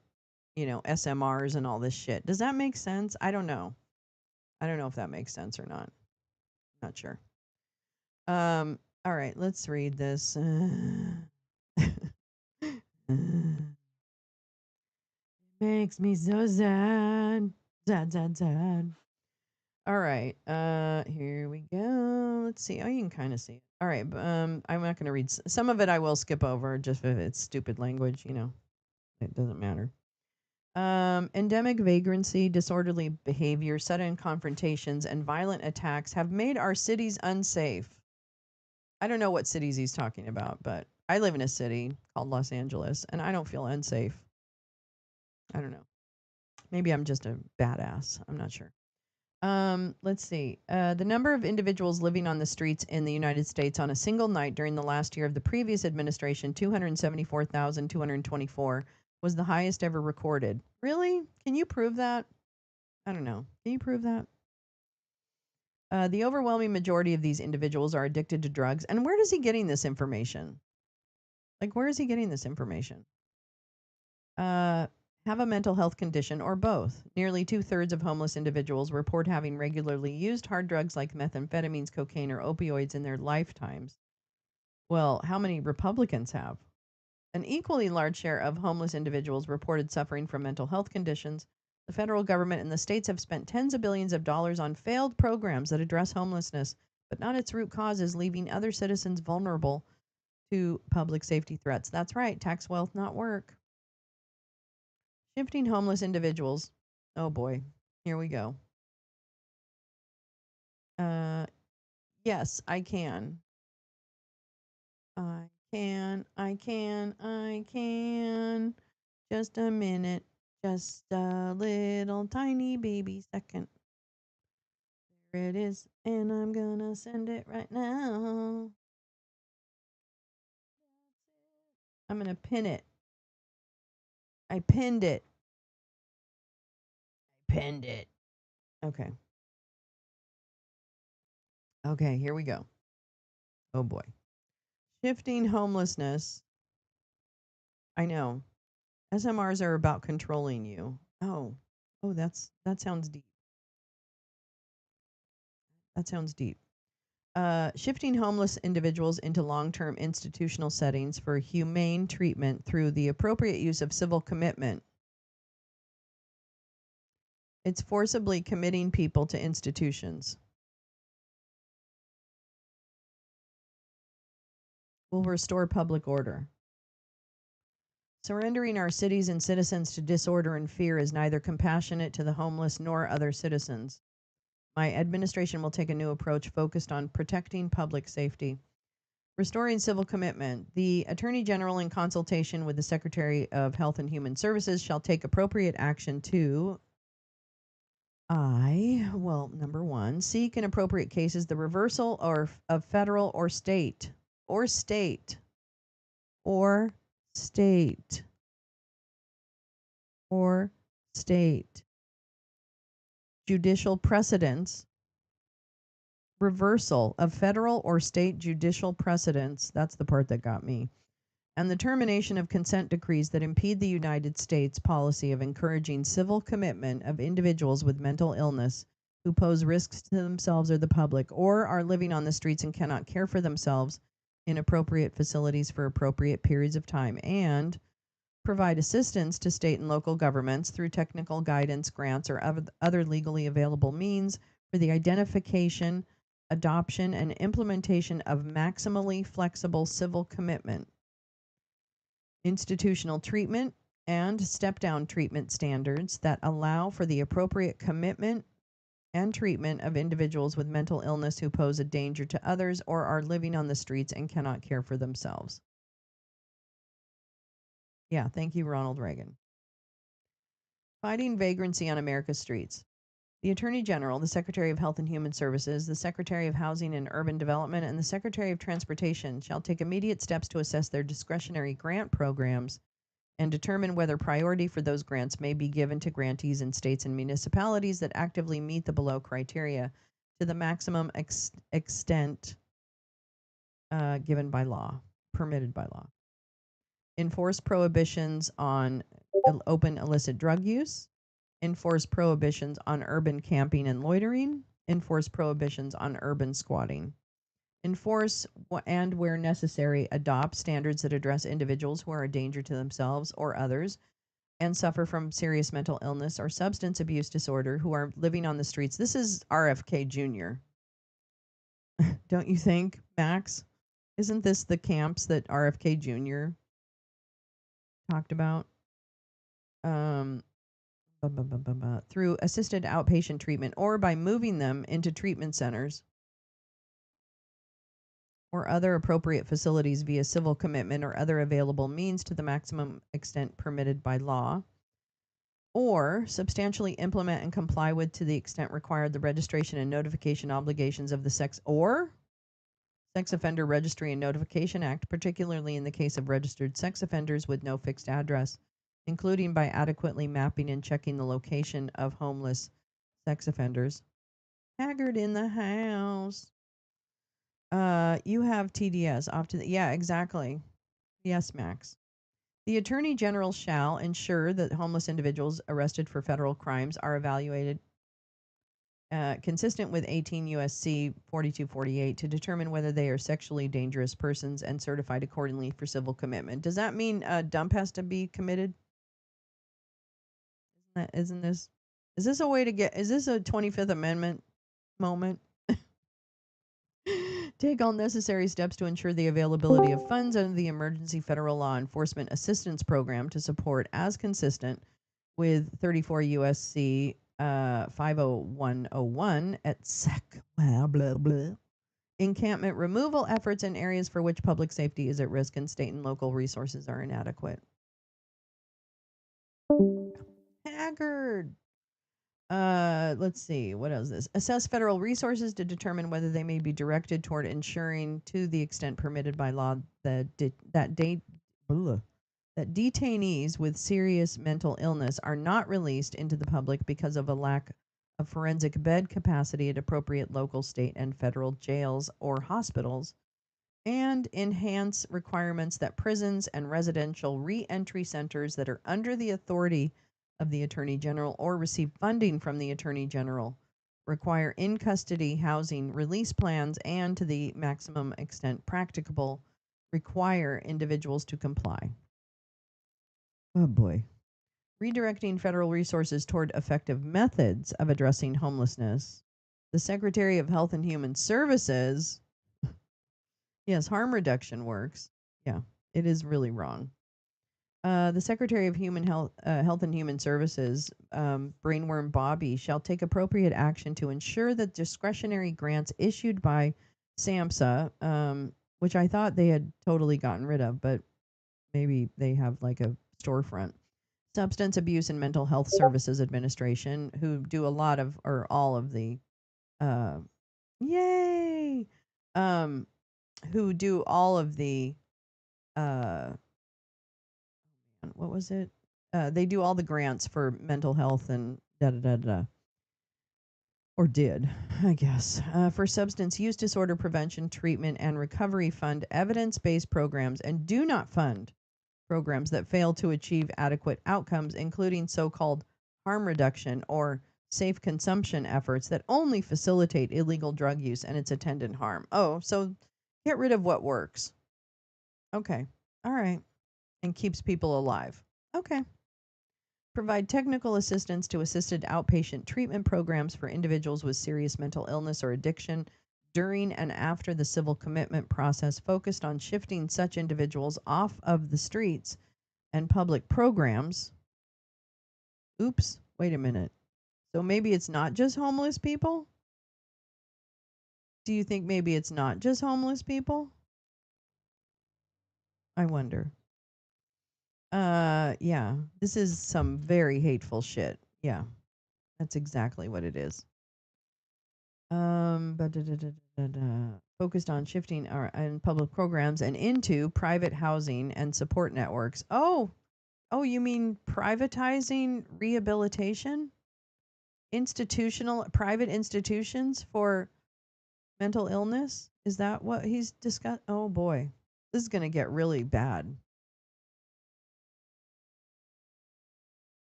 SMRs and all this shit. Does that make sense? I don't know. I don't know if that makes sense or not. Not sure. All right, let's read this. Makes me so sad. Sad, sad, sad. All right. Here we go. Let's see. Oh, you can kind of see it. All right. I'm not going to read some of it. I will skip over just if it's stupid language. It doesn't matter. Endemic vagrancy, disorderly behavior, sudden confrontations, and violent attacks have made our cities unsafe. I don't know what cities he's talking about, but I live in a city called Los Angeles, and I don't feel unsafe. I don't know. Maybe I'm just a badass. I'm not sure. Let's see. The number of individuals living on the streets in the United States on a single night during the last year of the previous administration, 274,224, was the highest ever recorded. Really? Can you prove that? I don't know. Can you prove that? The overwhelming majority of these individuals are addicted to drugs. And where is he getting this information? Like, where is he getting this information? Have a mental health condition or both. Nearly 2/3 of homeless individuals report having regularly used hard drugs like methamphetamines, cocaine, or opioids in their lifetimes. Well, how many Republicans have? An equally large share of homeless individuals reported suffering from mental health conditions. The federal government and the states have spent tens of billions of dollars on failed programs that address homelessness, but not its root causes, leaving other citizens vulnerable to public safety threats. That's right, tax wealth, not work. Shifting homeless individuals. Oh boy, here we go. Uh, yes, I can. I can. Just a minute. Just a little tiny baby second. There it is. And I'm gonna send it right now. I'm gonna pin it. I pinned it. Pinned it. Okay. Okay, here we go. Oh boy. Shifting homelessness. I know. SMRs are about controlling you. Oh. Oh, that sounds deep. That sounds deep. Shifting homeless individuals into long term institutional settings for humane treatment through the appropriate use of civil commitment. It's forcibly committing people to institutions. Will restore public order. Surrendering our cities and citizens to disorder and fear is neither compassionate to the homeless nor other citizens. My administration will take a new approach focused on protecting public safety. Restoring civil commitment. The Attorney General, in consultation with the Secretary of Health and Human Services, shall take appropriate action to number one, seek in appropriate cases the reversal of federal or state or state or state or state judicial precedents, reversal of federal or state judicial precedents. That's the part that got me. And the termination of consent decrees that impede the United States policy of encouraging civil commitment of individuals with mental illness who pose risks to themselves or the public or are living on the streets and cannot care for themselves in appropriate facilities for appropriate periods of time, and provide assistance to state and local governments through technical guidance, grants, or other legally available means for the identification, adoption, and implementation of maximally flexible civil commitment, institutional treatment, and step-down treatment standards that allow for the appropriate commitment and treatment of individuals with mental illness who pose a danger to others or are living on the streets and cannot care for themselves. Yeah, thank you, Ronald Reagan. Fighting vagrancy on America's streets. The Attorney General, the Secretary of Health and Human Services, the Secretary of Housing and Urban Development, and the Secretary of Transportation shall take immediate steps to assess their discretionary grant programs and determine whether priority for those grants may be given to grantees in states and municipalities that actively meet the below criteria to the maximum extent given by law, permitted by law. Enforce prohibitions on open illicit drug use. Enforce prohibitions on urban camping and loitering. enforce prohibitions on urban squatting. Enforce and, where necessary, adopt standards that address individuals who are a danger to themselves or others and suffer from serious mental illness or substance abuse disorder who are living on the streets. This is RFK Jr., don't you think, Max? Isn't this the camps that RFK Jr. talked about? Um, through assisted outpatient treatment or by moving them into treatment centers or other appropriate facilities via civil commitment or other available means to the maximum extent permitted by law, or substantially implement and comply with, to the extent required, the registration and notification obligations of the Sex Offender Registry and Notification Act, particularly in the case of registered sex offenders with no fixed address, including by adequately mapping and checking the location of homeless sex offenders. Haggard in the house. You have TDS off to the, yeah, exactly. Yes, Max. The Attorney General shall ensure that homeless individuals arrested for federal crimes are evaluated consistent with 18 USC 4248 to determine whether they are sexually dangerous persons and certified accordingly for civil commitment. Does that mean a dump has to be committed? Isn't this? Is this a way to get? Is this a 25th Amendment moment? Take all necessary steps to ensure the availability of funds under the Emergency Federal Law Enforcement Assistance Program to support, as consistent with 34 USC 50101 at sec blah blah blah encampment removal efforts in areas for which public safety is at risk and state and local resources are inadequate. Haggard. Let's see. What else is this? Assess federal resources to determine whether they may be directed toward ensuring, to the extent permitted by law, that detainees with serious mental illness are not released into the public because of a lack of forensic bed capacity at appropriate local, state, and federal jails or hospitals, and enhance requirements that prisons and residential re-entry centers that are under the authority of the Attorney General or receive funding from the Attorney General require in-custody housing release plans and, to the maximum extent practicable, require individuals to comply. Oh boy. Redirecting federal resources toward effective methods of addressing homelessness. The Secretary of Health and Human Services, yes, harm reduction works. Yeah, it is really wrong. The Secretary of Health and Human Services, Brainworm Bobby, shall take appropriate action to ensure that discretionary grants issued by SAMHSA, which I thought they had totally gotten rid of, but maybe they have like a storefront. Substance Abuse and Mental Health Services Administration, who do a lot of, or all of the, uh, yay, um, who do all of the, uh, what was it? They do all the grants for mental health and da da da da. Or did, I guess. For substance use disorder prevention, treatment, and recovery, fund evidence based programs and do not fund programs that fail to achieve adequate outcomes, including so called harm reduction or safe consumption efforts that only facilitate illegal drug use and its attendant harm. Oh, so get rid of what works. Okay. All right. And keeps people alive. Okay. Provide technical assistance to assisted outpatient treatment programs for individuals with serious mental illness or addiction during and after the civil commitment process, focused on shifting such individuals off of the streets and public programs. Oops, wait a minute. So maybe it's not just homeless people? Do you think maybe it's not just homeless people? I wonder. Yeah, this is some very hateful shit. Yeah, that's exactly what it is. Focused on shifting our and public programs and into private housing and support networks. Oh, you mean privatizing rehabilitation? Institutional private institutions for mental illness? Is that what he's discussed? Oh boy. This is going to get really bad.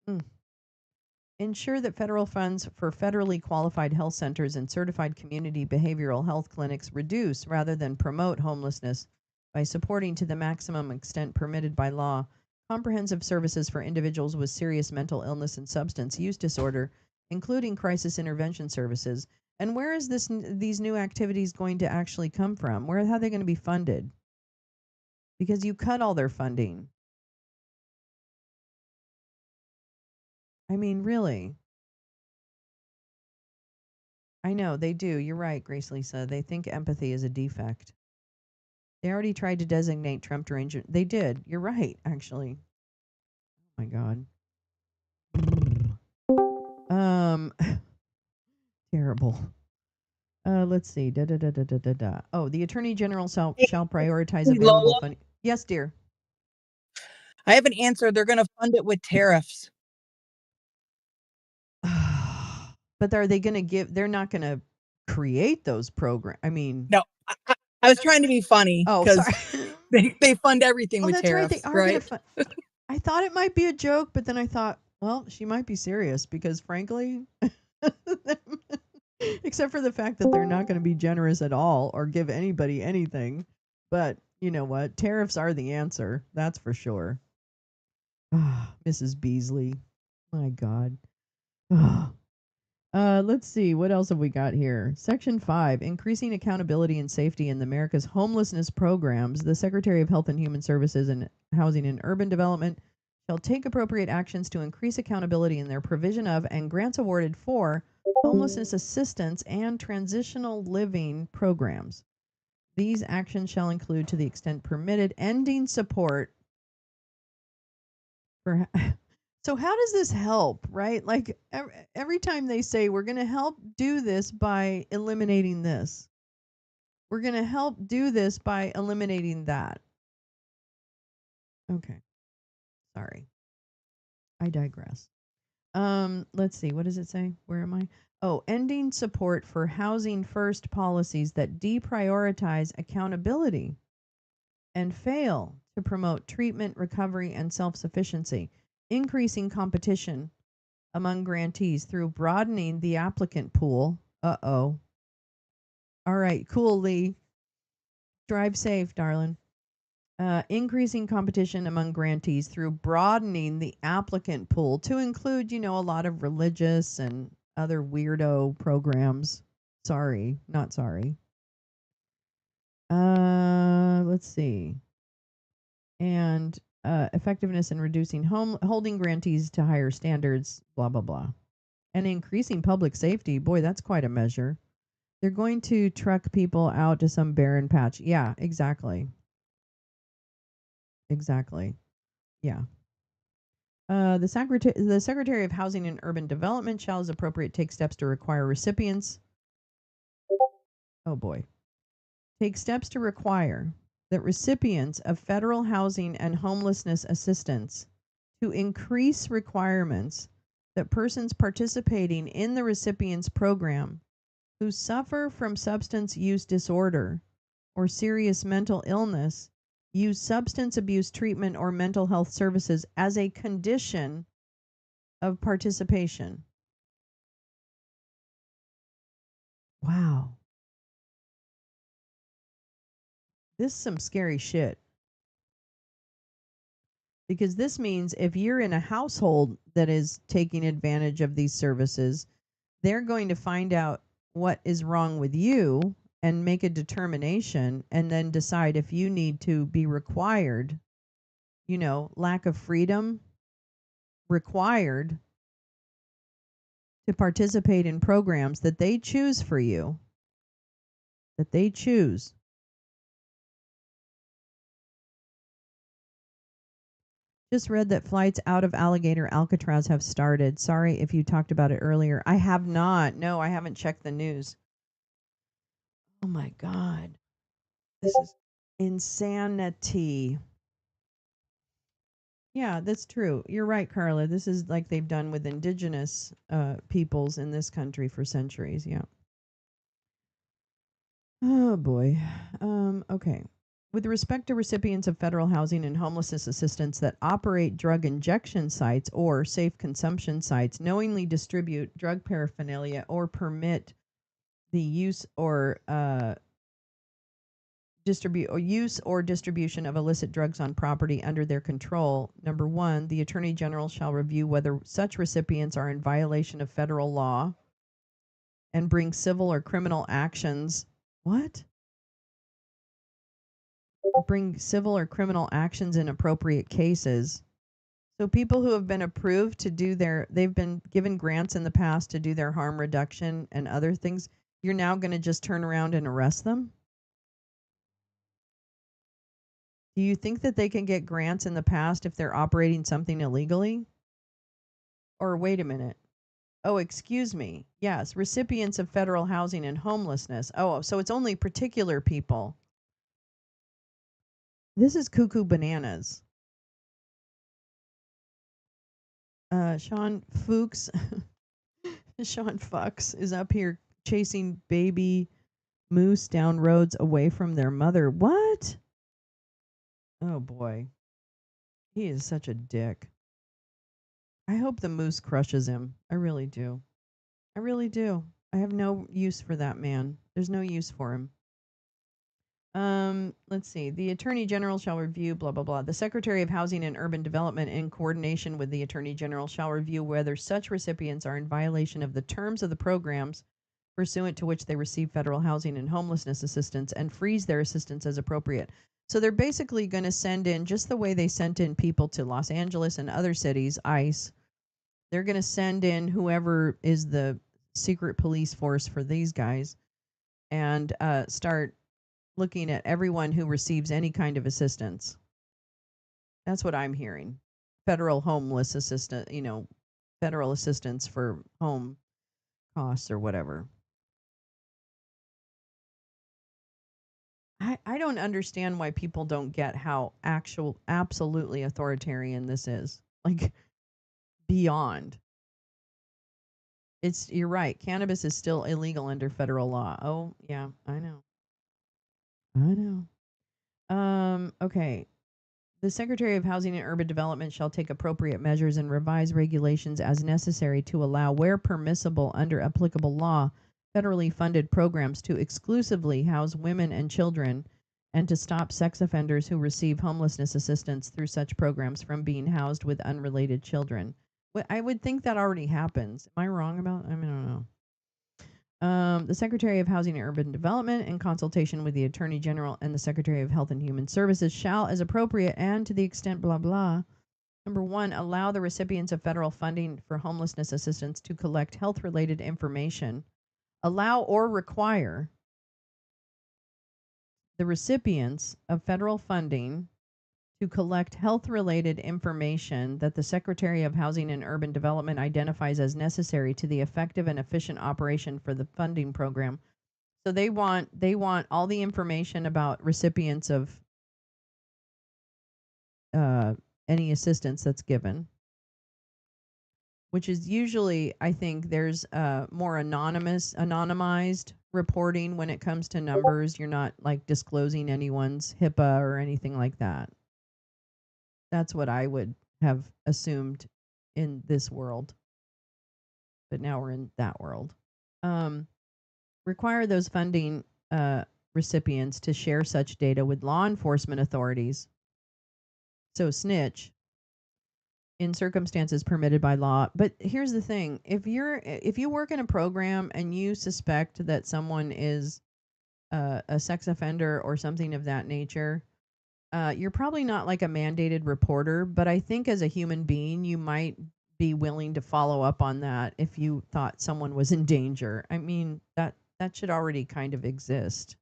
Mm. ensure that federal funds for federally qualified health centers and certified community behavioral health clinics reduce rather than promote homelessness by supporting to the maximum extent permitted by law comprehensive services for individuals with serious mental illness and substance use disorder, including crisis intervention services. And where is these new activities going to actually come from? How are they going to be funded? Because you cut all their funding. I mean, really. I know they do. You're right, Grace Lisa. They think empathy is a defect. They already tried to designate Trump deranged. They did. You're right, actually. Oh my God. Um, terrible. Let's see. Da, da, da, da, da, da, da. Oh, the Attorney General shall prioritize Hey, available Lola, funding. Yes, dear. I have an answer. They're going to fund it with tariffs. But are they going to give? They're not going to create those programs. I mean, No, I was trying to be funny oh, because sorry. they fund everything Oh, with that's right. They tariffs, are going to right? fund. I thought it might be a joke, but then I thought, well, she might be serious because, frankly, except for the fact that they're not going to be generous at all or give anybody anything. But you know what? Tariffs are the answer. That's for sure. Mrs. Beasley. My God. Let's see. What else have we got here? Section 5, increasing accountability and safety in America's homelessness programs. The Secretary of Health and Human Services and Housing and Urban Development shall take appropriate actions to increase accountability in their provision of and grants awarded for homelessness assistance and transitional living programs. These actions shall include, to the extent permitted, ending support for. So how does this help, right? Like every time they say we're going to help do this by eliminating this. We're going to help do this by eliminating that. Okay. Sorry. I digress. Let's see. What does it say? Where am I? Oh, ending support for housing first policies that deprioritize accountability and fail to promote treatment, recovery, and self-sufficiency, increasing competition among grantees through broadening the applicant pool. Uh-oh. All right, cool, Lee. Drive safe, darling. Increasing competition among grantees through broadening the applicant pool to include, a lot of religious and other weirdo programs. Sorry, not sorry. Let's see. And effectiveness in reducing holding grantees to higher standards, blah, blah, blah. And increasing public safety. Boy, that's quite a measure. They're going to truck people out to some barren patch. Yeah, exactly. Exactly. Yeah. The Secretary of Housing and Urban Development shall, as appropriate, take steps to require recipients. Oh boy. Take steps to require that recipients of federal housing and homelessness assistance to increase requirements that persons participating in the recipient's program who suffer from substance use disorder or serious mental illness use substance abuse treatment or mental health services as a condition of participation. Wow. This is some scary shit. Because this means if you're in a household that is taking advantage of these services, they're going to find out what is wrong with you and make a determination and then decide if you need to be required, lack of freedom, required to participate in programs that they choose for you, that they choose. Just read that flights out of Alligator Alcatraz have started. Sorry if you talked about it earlier. I have not. No, I haven't checked the news. Oh my God. This is insanity. Yeah, that's true. You're right, Carla. This is like they've done with indigenous peoples in this country for centuries. Yeah. Oh boy. Okay. With respect to recipients of federal housing and homelessness assistance that operate drug injection sites or safe consumption sites, knowingly distribute drug paraphernalia, or permit the use or distribution of illicit drugs on property under their control. Number one, the Attorney General shall review whether such recipients are in violation of federal law and bring civil or criminal actions. What? Bring civil or criminal actions in appropriate cases. So people who have been approved to do they've been given grants in the past to do their harm reduction and other things, you're now going to just turn around and arrest them? Do you think that they can get grants in the past if they're operating something illegally? Or wait a minute. Oh, excuse me. Yes, recipients of federal housing and homelessness. Oh, so it's only particular people. This is cuckoo bananas. Sean Fuchs, Sean Fuchs is up here chasing baby moose down roads away from their mother. What? Oh boy. He is such a dick. I hope the moose crushes him. I really do. I really do. I have no use for that man. There's no use for him. Let's see. The Attorney General shall review blah blah blah. The Secretary of Housing and Urban Development, in coordination with the Attorney General, shall review whether such recipients are in violation of the terms of the programs pursuant to which they receive federal housing and homelessness assistance, and freeze their assistance as appropriate. So they're basically going to send in, just the way they sent in people to Los Angeles and other cities, ICE. They're going to send in whoever is the secret police force for these guys, and start looking at everyone who receives any kind of assistance. That's what I'm hearing. Federal homeless assistance, federal assistance for home costs or whatever. I don't understand why people don't get how absolutely authoritarian this is. Like, beyond. You're right. Cannabis is still illegal under federal law. Oh, yeah, I know. Okay. The Secretary of Housing and Urban Development shall take appropriate measures and revise regulations as necessary to allow, where permissible under applicable law, federally funded programs to exclusively house women and children, and to stop sex offenders who receive homelessness assistance through such programs from being housed with unrelated children. I would think that already happens. Am I wrong about? I don't know. The Secretary of Housing and Urban Development, in consultation with the Attorney General and the Secretary of Health and Human Services, shall, as appropriate and to the extent blah blah, number one, allow the recipients of federal funding for homelessness assistance to collect health-related information. Allow or require the recipients of federal funding to collect health-related information that the Secretary of Housing and Urban Development identifies as necessary to the effective and efficient operation for the funding program. So they want all the information about recipients of any assistance that's given, which is usually, I think, there's more anonymized reporting when it comes to numbers. You're not like disclosing anyone's HIPAA or anything like that. That's what I would have assumed in this world, but now we're in that world. Require those funding recipients to share such data with law enforcement authorities. So snitch in circumstances permitted by law. But here's the thing: if you work in a program and you suspect that someone is a sex offender or something of that nature, you're probably not like a mandated reporter. But I think as a human being, you might be willing to follow up on that if you thought someone was in danger. I mean, that should already kind of exist.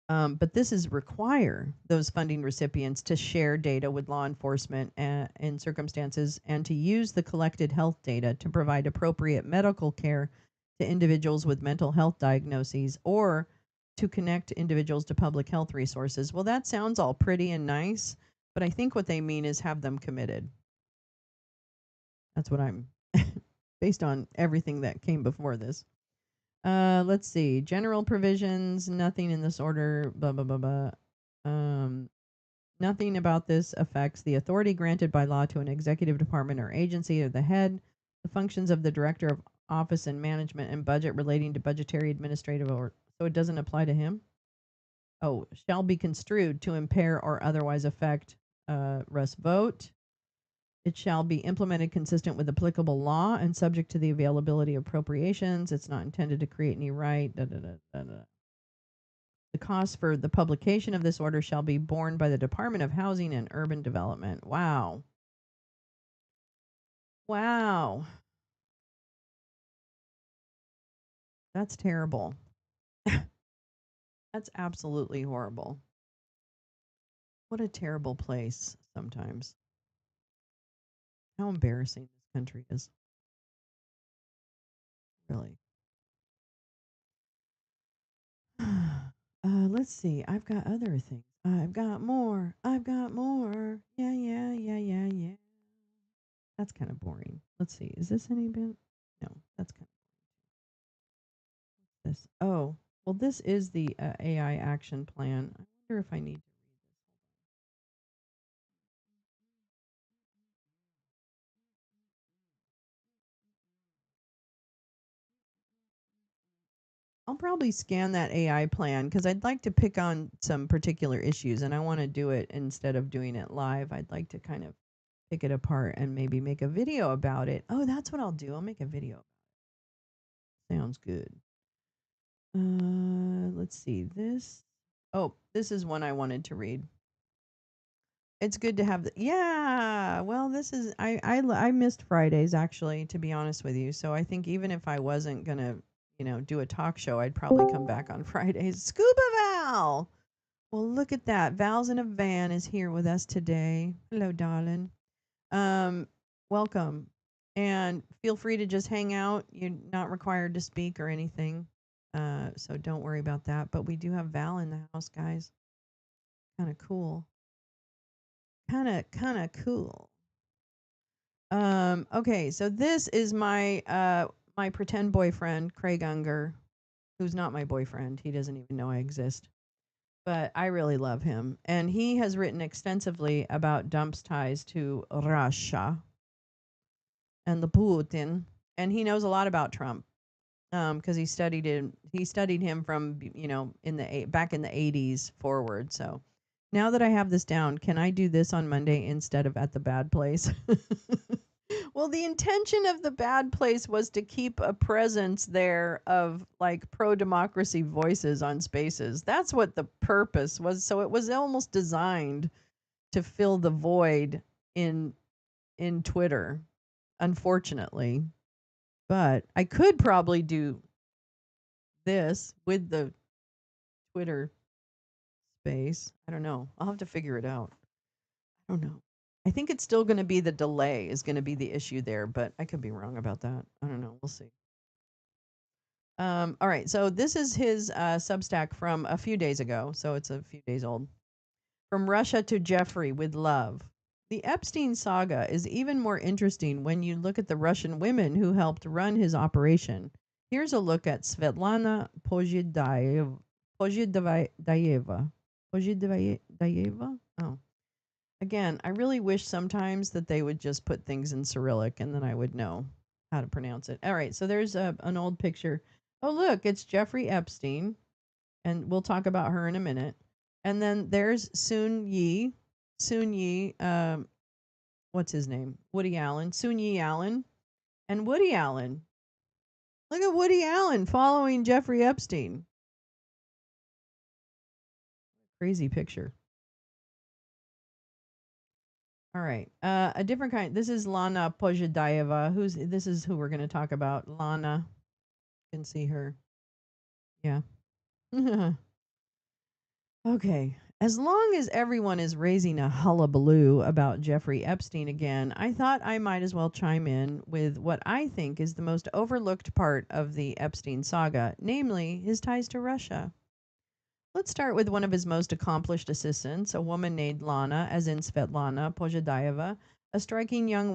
But this is require those funding recipients to share data with law enforcement in circumstances, and to use the collected health data to provide appropriate medical care to individuals with mental health diagnoses, or to connect individuals to public health resources. Well, that sounds all pretty and nice, but I think what they mean is have them committed. That's what I'm based on everything that came before this. Let's see. General provisions, nothing in this order, blah, blah, blah, blah. Nothing about this affects the authority granted by law to an executive department or agency or the head, the functions of the director of office and management and budget relating to budgetary administrative or so it doesn't apply to him. Oh, shall be construed to impair or otherwise affect Russ vote. It shall be implemented consistent with applicable law and subject to the availability of appropriations. It's not intended to create any right. Da, da, da, da, da. The cost for the publication of this order shall be borne by the Department of Housing and Urban Development. Wow. Wow. That's terrible. That's absolutely horrible. What a terrible place sometimes. How embarrassing this country is. Really. Let's see. I've got other things. I've got more. I've got more. Yeah, yeah, yeah, yeah, yeah. That's kind of boring. Let's see. Is this any bit? No, that's kind of this. Oh, well, this is the AI action plan. I wonder if I need to read this. I'll probably scan that AI plan because I'd like to pick on some particular issues and I want to do it instead of doing it live. I'd like to kind of pick it apart and maybe make a video about it. Oh, that's what I'll do. I'll make a video. Sounds good. Let's see this. Oh, this is one I wanted to read. It's good to have the yeah. Well, this is I missed Fridays actually, to be honest with you. So I think even if I wasn't gonna do a talk show, I'd probably come back on Fridays. Scuba Val. Well, look at that. Val's in a van is here with us today. Hello, darling. Um, welcome, and feel free to just hang out. You're not required to speak or anything. So don't worry about that. But we do have Val in the house, guys. Kind of cool. Kind of cool. Okay, so this is my pretend boyfriend, Craig Unger, who's not my boyfriend. He doesn't even know I exist. But I really love him. And he has written extensively about Trump's ties to Russia and the Putin. And he knows a lot about Trump because he studied him from in the back in the 80s forward. So now that I have this down, can I do this on Monday instead of at the bad place? Well, the intention of the bad place was to keep a presence there of like pro democracy voices on spaces. That's what the purpose was. So it was almost designed to fill the void in Twitter, unfortunately. But I could probably do this with the Twitter space. I don't know. I'll have to figure it out. I don't know. I think it's still going to be the delay is going to be the issue there, but I could be wrong about that. I don't know. We'll see. All right. So this is his Substack from a few days ago. So it's a few days old. From Russia to Jeffrey with love. The Epstein saga is even more interesting when you look at the Russian women who helped run his operation. Here's a look at Svetlana Pozhidayeva. Pozhidayeva? Oh. Again, I really wish sometimes that they would just put things in Cyrillic and then I would know how to pronounce it. All right, so there's an old picture. Oh, look, it's Jeffrey Epstein, and we'll talk about her in a minute. And then there's Soon Yi. Soon Yi, what's his name? Woody Allen. Soon Yi Allen. And Woody Allen. Look at Woody Allen following Jeffrey Epstein. Crazy picture. All right. A different kind. This is Lana Pozhidayeva. This is who we're going to talk about. Lana. You can see her. Yeah. Okay. As long as everyone is raising a hullabaloo about Jeffrey Epstein again, I thought I might as well chime in with what I think is the most overlooked part of the Epstein saga, namely his ties to Russia. Let's start with one of his most accomplished assistants, a woman named Lana, as in Svetlana Pozhidayeva, a striking young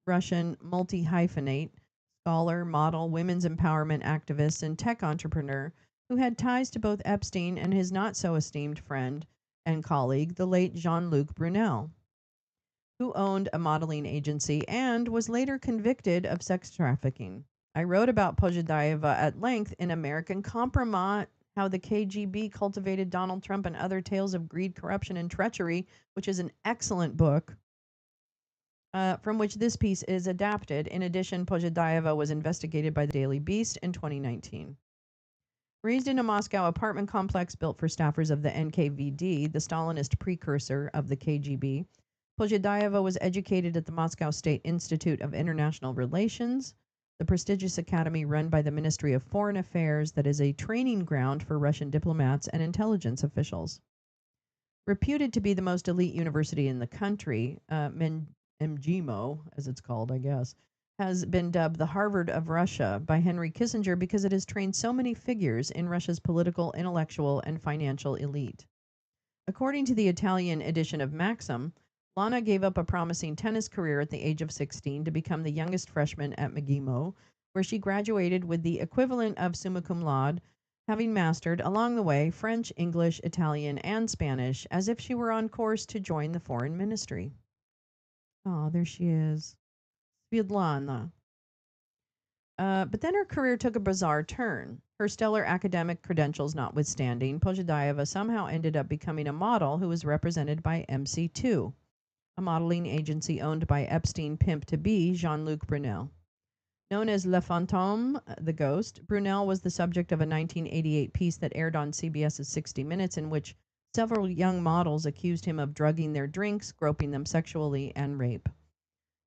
Russian multi-hyphenate, scholar, model, women's empowerment activist, and tech entrepreneur who had ties to both Epstein and his not so esteemed friend and colleague, the late Jean Luc Brunel, who owned a modeling agency and was later convicted of sex trafficking. I wrote about Pozhedayeva at length in American Compromise, How the KGB Cultivated Donald Trump and Other Tales of Greed, Corruption, and Treachery, which is an excellent book from which this piece is adapted. In addition, Pozhedayeva was investigated by the Daily Beast in 2019. Raised in a Moscow apartment complex built for staffers of the NKVD, the Stalinist precursor of the KGB, Pozhedayeva was educated at the Moscow State Institute of International Relations, the prestigious academy run by the Ministry of Foreign Affairs that is a training ground for Russian diplomats and intelligence officials. Reputed to be the most elite university in the country, MGIMO, as it's called, I guess, has been dubbed the Harvard of Russia by Henry Kissinger because it has trained so many figures in Russia's political, intellectual, and financial elite. According to the Italian edition of Maxim, Lana gave up a promising tennis career at the age of 16 to become the youngest freshman at McGimo, where she graduated with the equivalent of summa cum laude, having mastered along the way French, English, Italian, and Spanish, as if she were on course to join the foreign ministry. Oh, there she is. Svitlana. But then her career took a bizarre turn. Her stellar academic credentials notwithstanding, Pozhedayeva somehow ended up becoming a model who was represented by MC2, a modeling agency owned by Epstein pimp-to-be Jean-Luc Brunel. Known as Le Fantôme, the Ghost, Brunel was the subject of a 1988 piece that aired on CBS's 60 Minutes in which several young models accused him of drugging their drinks, groping them sexually, and rape.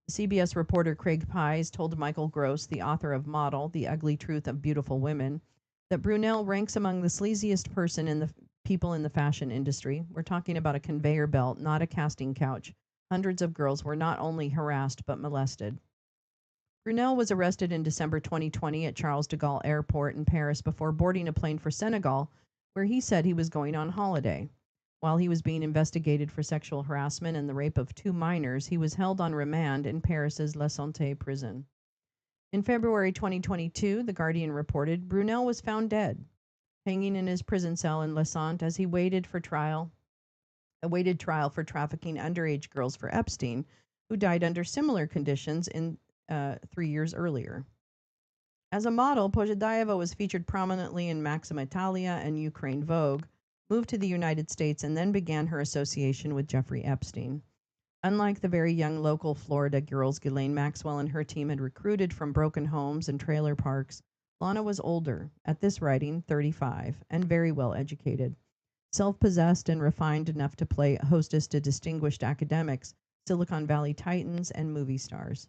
CBS reporter Craig Pies told Michael Gross, the author of Model, The Ugly Truth of Beautiful Women, that Brunel ranks among the sleaziest people in the fashion industry. We're talking about a conveyor belt, not a casting couch. Hundreds of girls were not only harassed but molested. Brunel was arrested in December 2020 at Charles de Gaulle Airport in Paris before boarding a plane for Senegal, where he said he was going on holiday. While he was being investigated for sexual harassment and the rape of 2 minors, he was held on remand in Paris's La Santé prison. In February 2022, The Guardian reported Brunel was found dead, hanging in his prison cell in La Santé as he awaited trial for trafficking underage girls for Epstein, who died under similar conditions in 3 years earlier. As a model, Pozhedayeva was featured prominently in Maxim Italia and Ukraine Vogue, moved to the United States, and then began her association with Jeffrey Epstein. Unlike the very young local Florida girls Ghislaine Maxwell and her team had recruited from broken homes and trailer parks, Lana was older, at this writing 35, and very well educated. Self-possessed and refined enough to play hostess to distinguished academics, Silicon Valley titans, and movie stars.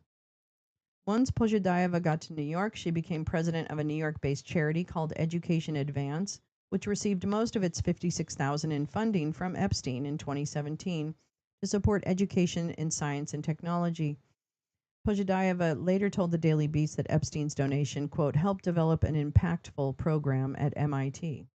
Once Pozhedayeva got to New York, she became president of a New York-based charity called Education Advance, which received most of its $56,000 in funding from Epstein in 2017 to support education in science and technology. Pozhedayeva later told the Daily Beast that Epstein's donation, quote, helped develop an impactful program at MIT.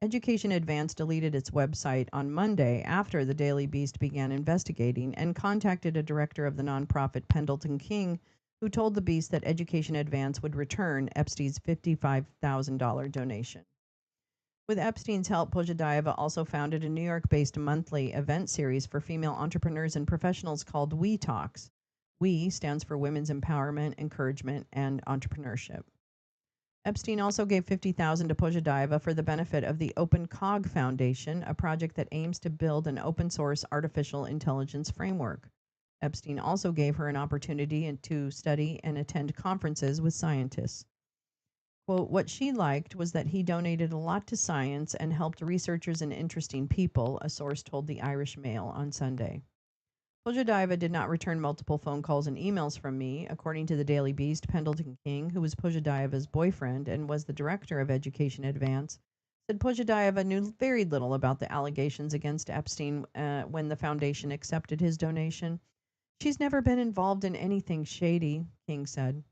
Education Advance deleted its website on Monday after the Daily Beast began investigating and contacted a director of the nonprofit Pendleton King, who told the Beast that Education Advance would return Epstein's $55,000 donation. With Epstein's help, Pozhedayeva also founded a New York-based monthly event series for female entrepreneurs and professionals called We Talks. We stands for Women's Empowerment, Encouragement, and Entrepreneurship. Epstein also gave $50,000 to Pozhedayeva for the benefit of the Open Cog Foundation, a project that aims to build an open-source artificial intelligence framework. Epstein also gave her an opportunity to study and attend conferences with scientists. Quote, what she liked was that he donated a lot to science and helped researchers and interesting people, a source told the Irish Mail on Sunday. Pozhedayeva did not return multiple phone calls and emails from me, according to the Daily Beast. Pendleton King, who was Pozhedayeva's boyfriend and was the director of Education Advance, said Pozhedayeva knew very little about the allegations against Epstein when the foundation accepted his donation. She's never been involved in anything shady, King said.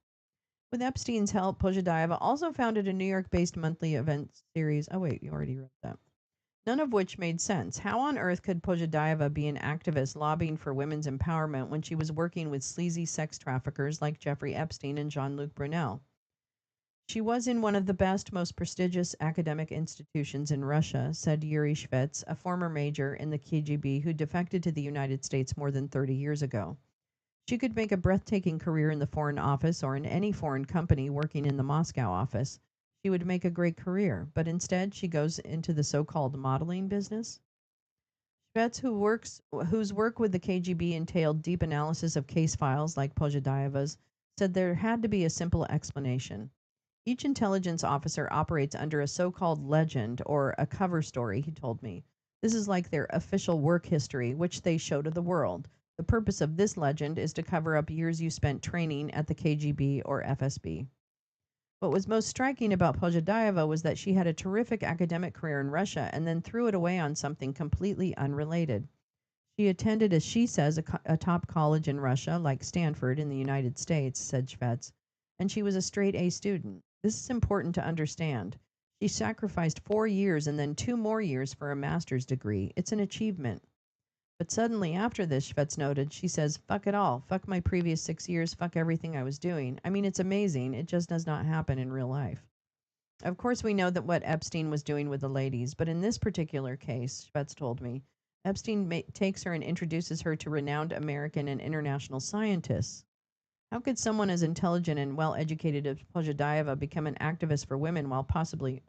With Epstein's help, Pozhedayeva also founded a New York-based monthly event series. Oh, wait, you already wrote that. none of which made sense. How on earth could Pozhadayeva be an activist lobbying for women's empowerment when she was working with sleazy sex traffickers like Jeffrey Epstein and Jean-Luc Brunel? She was in one of the best, most prestigious academic institutions in Russia, said Yuri Shvets, a former major in the KGB who defected to the United States more than 30 years ago. She could make a breathtaking career in the Foreign Office or in any foreign company working in the Moscow office. She would make a great career, but instead she goes into the so-called modeling business. Shvets, whose work with the KGB entailed deep analysis of case files like Pozhadayeva's, said there had to be a simple explanation. Each intelligence officer operates under a so-called legend or a cover story, he told me. This is like their official work history, which they show to the world. The purpose of this legend is to cover up years you spent training at the KGB or FSB. What was most striking about Pozhadayeva was that she had a terrific academic career in Russia and then threw it away on something completely unrelated. She attended, as she says, a top college in Russia, like Stanford in the United States, said Shvets, and she was a straight A student. This is important to understand. She sacrificed 4 years and then 2 more years for a master's degree. It's an achievement. But suddenly after this, Shvets noted, she says, fuck it all. Fuck my previous 6 years. Fuck everything I was doing. I mean, it's amazing. It just does not happen in real life. Of course, we know that what Epstein was doing with the ladies, but in this particular case, Shvets told me, Epstein takes her and introduces her to renowned American and international scientists. How could someone as intelligent and well educated as Pozhadayeva become an activist for women while possibly,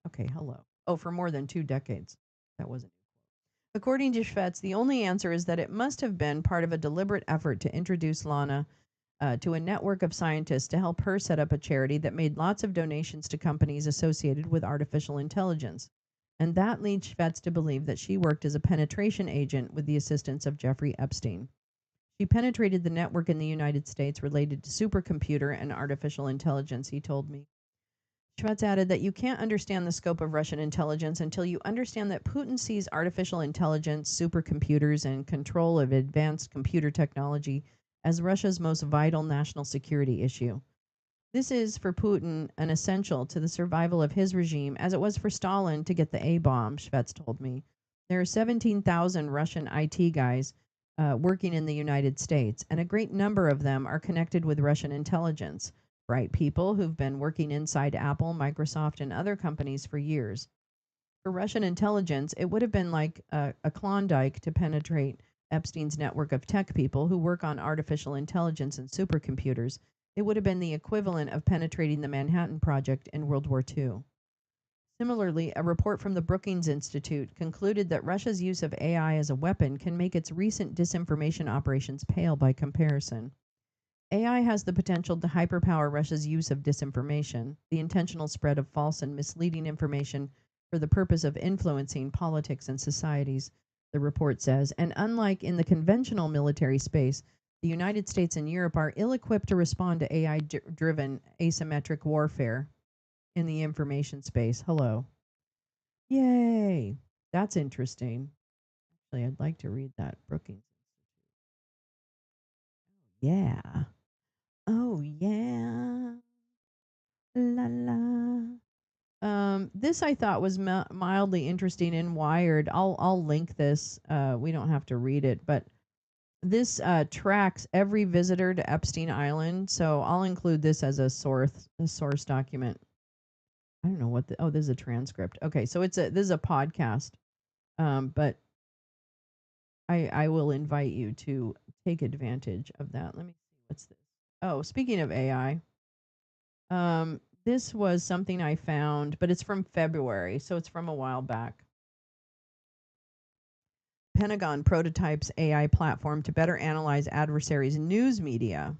okay, hello. Oh, for more than 2 decades. That wasn't. According to Shvets, the only answer is that it must have been part of a deliberate effort to introduce Lana to a network of scientists to help her set up a charity that made lots of donations to companies associated with artificial intelligence. And that leads Shvets to believe that she worked as a penetration agent with the assistance of Jeffrey Epstein. She penetrated the network in the United States related to supercomputer and artificial intelligence, he told me. Shvets added that you can't understand the scope of Russian intelligence until you understand that Putin sees artificial intelligence, supercomputers, and control of advanced computer technology as Russia's most vital national security issue. This is, for Putin, an essential to the survival of his regime, as it was for Stalin to get the A-bomb, Shvets told me. There are 17,000 Russian IT guys working in the United States, and a great number of them are connected with Russian intelligence. Bright people who've been working inside Apple, Microsoft, and other companies for years. For Russian intelligence, it would have been like a Klondike to penetrate Epstein's network of tech people who work on artificial intelligence and supercomputers. It would have been the equivalent of penetrating the Manhattan Project in World War II. Similarly, a report from the Brookings Institute concluded that Russia's use of AI as a weapon can make its recent disinformation operations pale by comparison. AI has the potential to hyperpower Russia's use of disinformation, the intentional spread of false and misleading information for the purpose of influencing politics and societies, the report says. And unlike in the conventional military space, the United States and Europe are ill equipped to respond to AI driven asymmetric warfare in the information space. Hello. Yay. That's interesting. Actually, I'd like to read that. Brookings. Yeah. Oh, yeah. La la. This I thought was mildly interesting in Wired. I'll link this. We don't have to read it, but this tracks every visitor to Epstein Island. So I'll include this as a source document. I don't know what the, oh, this is a transcript. Okay, so this is a podcast. But I will invite you to take advantage of that. Let me see what's this. Oh, speaking of AI, this was something I found, but it's from February, so it's from a while back. Pentagon prototypes AI platform to better analyze adversaries' news media.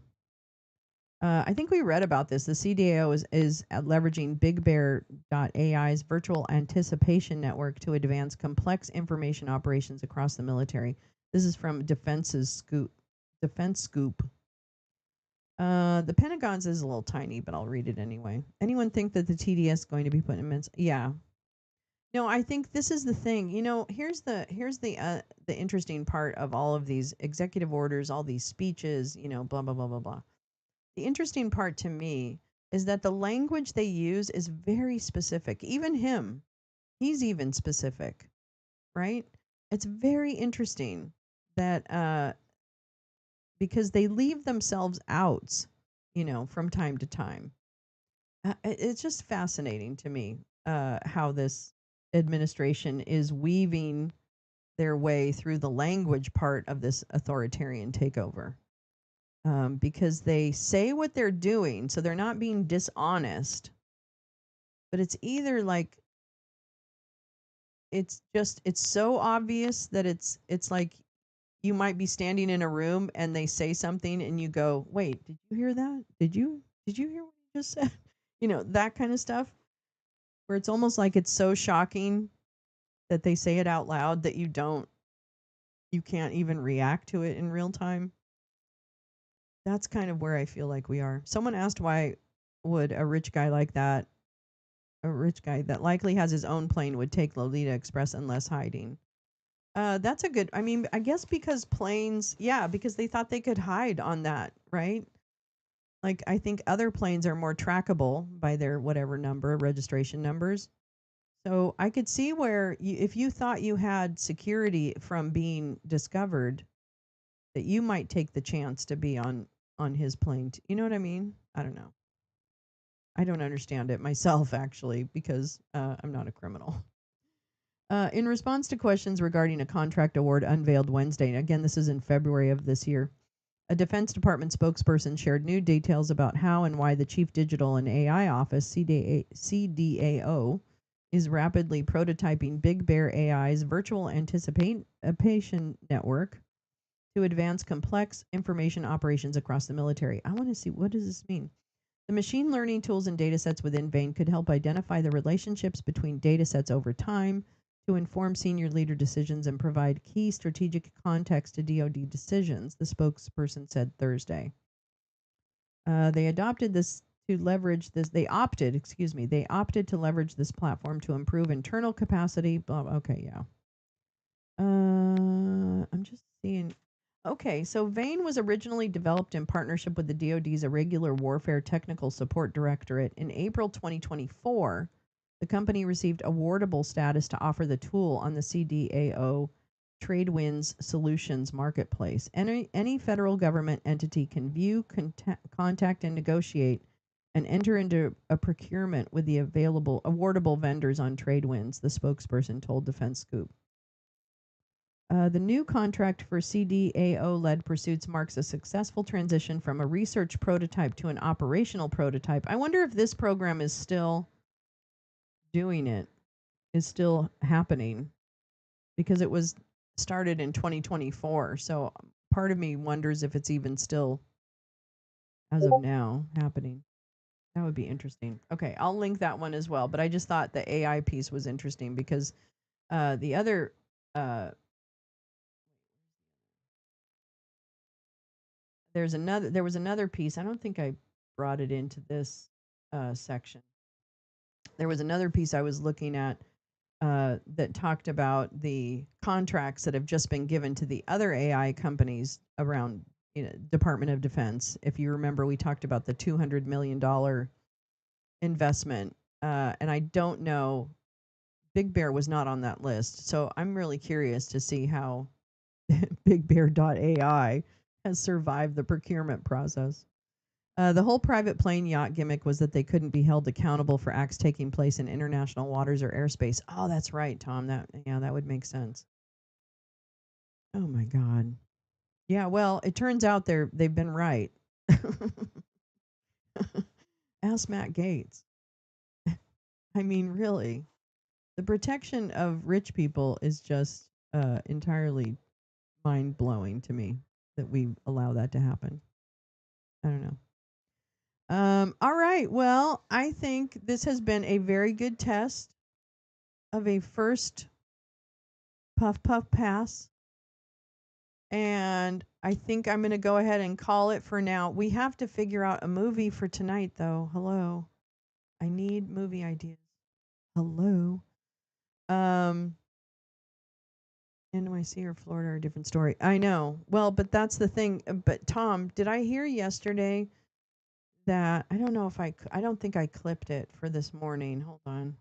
I think we read about this. The CDAO is leveraging BigBear.ai's virtual anticipation network to advance complex information operations across the military. This is from Defense Scoop. The Pentagon's is a little tiny, but I'll read it anyway. Anyone think that the TDS is going to be put in immense? Yeah. No, I think this is the thing. You know, here's the interesting part of all of these executive orders, all these speeches, you know, blah blah blah blah blah. The interesting part to me is that the language they use is very specific. Even him, he's even specific, right? It's very interesting that because they leave themselves out, from time to time. It's just fascinating to me how this administration is weaving their way through the language part of this authoritarian takeover. Because they say what they're doing, so they're not being dishonest, but it's either like it's so obvious that it's like you might be standing in a room and they say something and you go, "Wait, did you hear that? Did you hear what he just said?" That kind of stuff where it's almost like it's so shocking that they say it out loud that you can't even react to it in real time. That's kind of where I feel like we are. Someone asked why would a rich guy like that, a rich guy that likely has his own plane, would take Lolita Express unless hiding. That's a good. I mean, I guess because planes, yeah, because they thought they could hide on that, right? Like I think other planes are more trackable by their whatever number, registration numbers. So I could see where if you thought you had security from being discovered, that you might take the chance to be on his plane. You know what I mean? I don't know. I don't understand it myself actually because I'm not a criminal. In response to questions regarding a contract award unveiled Wednesday, and again, this is in February of this year, a Defense Department spokesperson shared new details about how and why the Chief Digital and AI Office, CDAO, is rapidly prototyping Big Bear AI's virtual anticipation network to advance complex information operations across the military. I want to see, what does this mean? The machine learning tools and datasets within Vane could help identify the relationships between datasets over time to inform senior leader decisions and provide key strategic context to DoD decisions, the spokesperson said Thursday. They adopted this to leverage this. They opted to leverage this platform to improve internal capacity. Blah. Okay, yeah. I'm just seeing. Okay, so Vane was originally developed in partnership with the DoD's Irregular Warfare Technical Support Directorate. In April 2024, the company received awardable status to offer the tool on the CDAO Tradewinds Solutions Marketplace. Any federal government entity can view, contact, and negotiate and enter into a procurement with the available awardable vendors on Tradewinds, the spokesperson told Defense Scoop. The new contract for CDAO-led pursuits marks a successful transition from a research prototype to an operational prototype. I wonder if this program is still doing it, is still happening, because it was started in 2024. So part of me wonders if it's even still, as of now, happening. That would be interesting. Okay, I'll link that one as well. But I just thought the AI piece was interesting because the other there was another piece. I don't think I brought it into this section. There was another piece I was looking at that talked about the contracts that have just been given to the other AI companies around, Department of Defense. If you remember, we talked about the $200 million investment, and I don't know. Big Bear was not on that list, so I'm really curious to see how BigBear.ai has survived the procurement process. The whole private plane yacht gimmick was that they couldn't be held accountable for acts taking place in international waters or airspace. Oh, that's right, Tom. That would make sense. Oh my God. Yeah, well, it turns out they've been right. Ask Matt Gates. I mean, really, the protection of rich people is just entirely mind blowing to me that we allow that to happen. I don't know. All right. Well, I think this has been a very good test of a first puff puff pass. And I think I'm going to go ahead and call it for now. We have to figure out a movie for tonight, though. Hello. I need movie ideas. Hello. NYC or Florida are a different story. I know. Well, but that's the thing. But Tom, did I hear yesterday that I don't know if I don't think I clipped it for this morning. Hold on.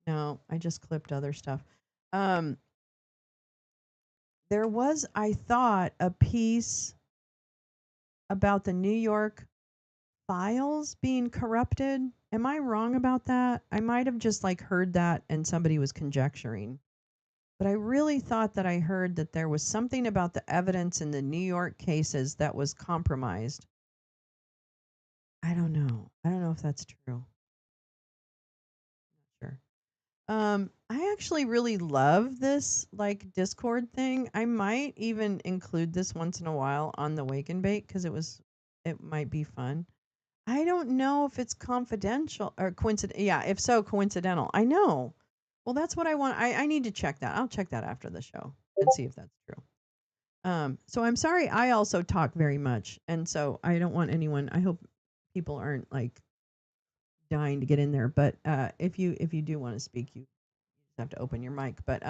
No, I just clipped other stuff. Um, there was, I thought, a piece about the New York files being corrupted. Am I wrong about that? I might have just like heard that and somebody was conjecturing. But I really thought that I heard that there was something about the evidence in the New York cases that was compromised. I don't know. I don't know if that's true. Sure. I actually really love this like Discord thing. I might even include this once in a while on the Wake and Bake because it might be fun. I don't know if it's confidential or coincident. Yeah, if so, coincidental. I know. Well, that's what I want. I need to check that. I'll check that after the show and see if that's true. So I'm sorry. I also talk very much, and so I don't want anyone. I hope people aren't like dying to get in there. But if you do want to speak, you just have to open your mic. But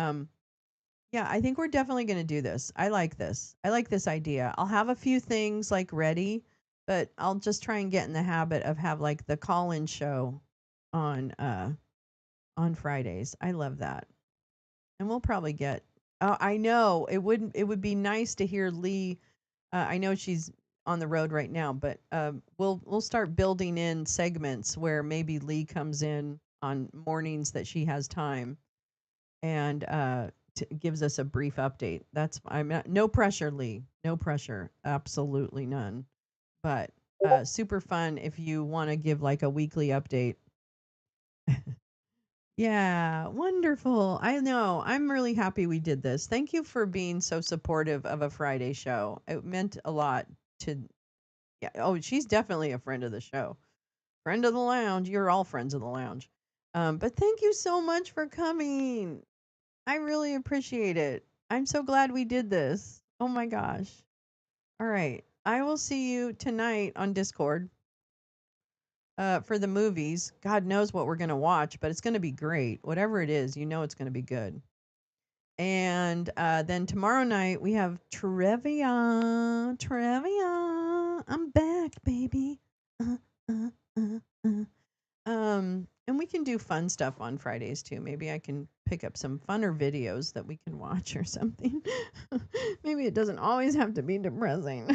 yeah, I think we're definitely going to do this. I like this. I like this idea. I'll have a few things like ready, but I'll just try and get in the habit of have like the call-in show on Fridays. I love that. And we'll probably get I know it would be nice to hear Lee. I know she's on the road right now, but we'll start building in segments where maybe Lee comes in on mornings that she has time and gives us a brief update. That's I'm not, no pressure, Lee. No pressure. Absolutely none. But super fun if you want to give like a weekly update. Yeah, wonderful. I know. I'm really happy we did this. Thank you for being so supportive of a Friday show. It meant a lot to yeah. Oh, she's definitely a friend of the show. Friend of the lounge. You're all friends of the lounge. But thank you so much for coming. I really appreciate it. I'm so glad we did this. Oh my gosh. All right. I will see you tonight on Discord for the movies. God knows what we're going to watch, but it's going to be great. Whatever it is, you know it's going to be good. And then tomorrow night we have trivia. Trivia. I'm back, baby. Uh, uh, uh, uh. And we can do fun stuff on Fridays too. Maybe I can pick up some funner videos that we can watch or something. Maybe it doesn't always have to be depressing.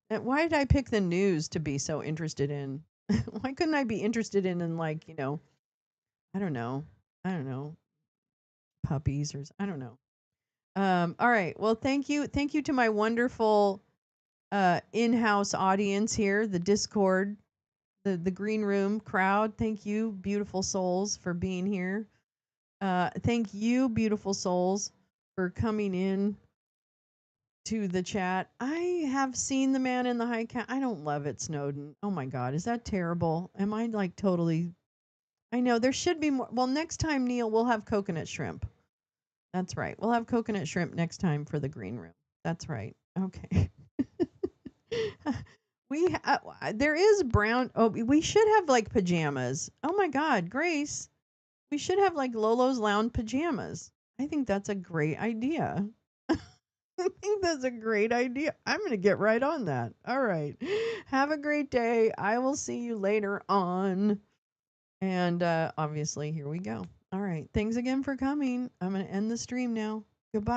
Why did I pick the news to be so interested in? Why couldn't I be interested in like, I don't know. I don't know, puppies or I don't know. All right. Well, thank you. Thank you to my wonderful in-house audience here, the Discord, the green room crowd. Thank you, beautiful souls, for being here. Thank you, beautiful souls, for coming in to the chat. I have seen The Man in the High Castle. I don't love it, Snowden. Oh my God, is that terrible? Am I like totally? I know there should be more. Well, next time, Neil, we'll have coconut shrimp. That's right. We'll have coconut shrimp next time for the green room. That's right. Okay. There is brown. Oh, we should have like pajamas. Oh my God, Grace, we should have like Lolo's lounge pajamas. I think that's a great idea. I think that's a great idea. I'm going to get right on that. All right. Have a great day. I will see you later on. And obviously, here we go. All right. Thanks again for coming. I'm going to end the stream now. Goodbye.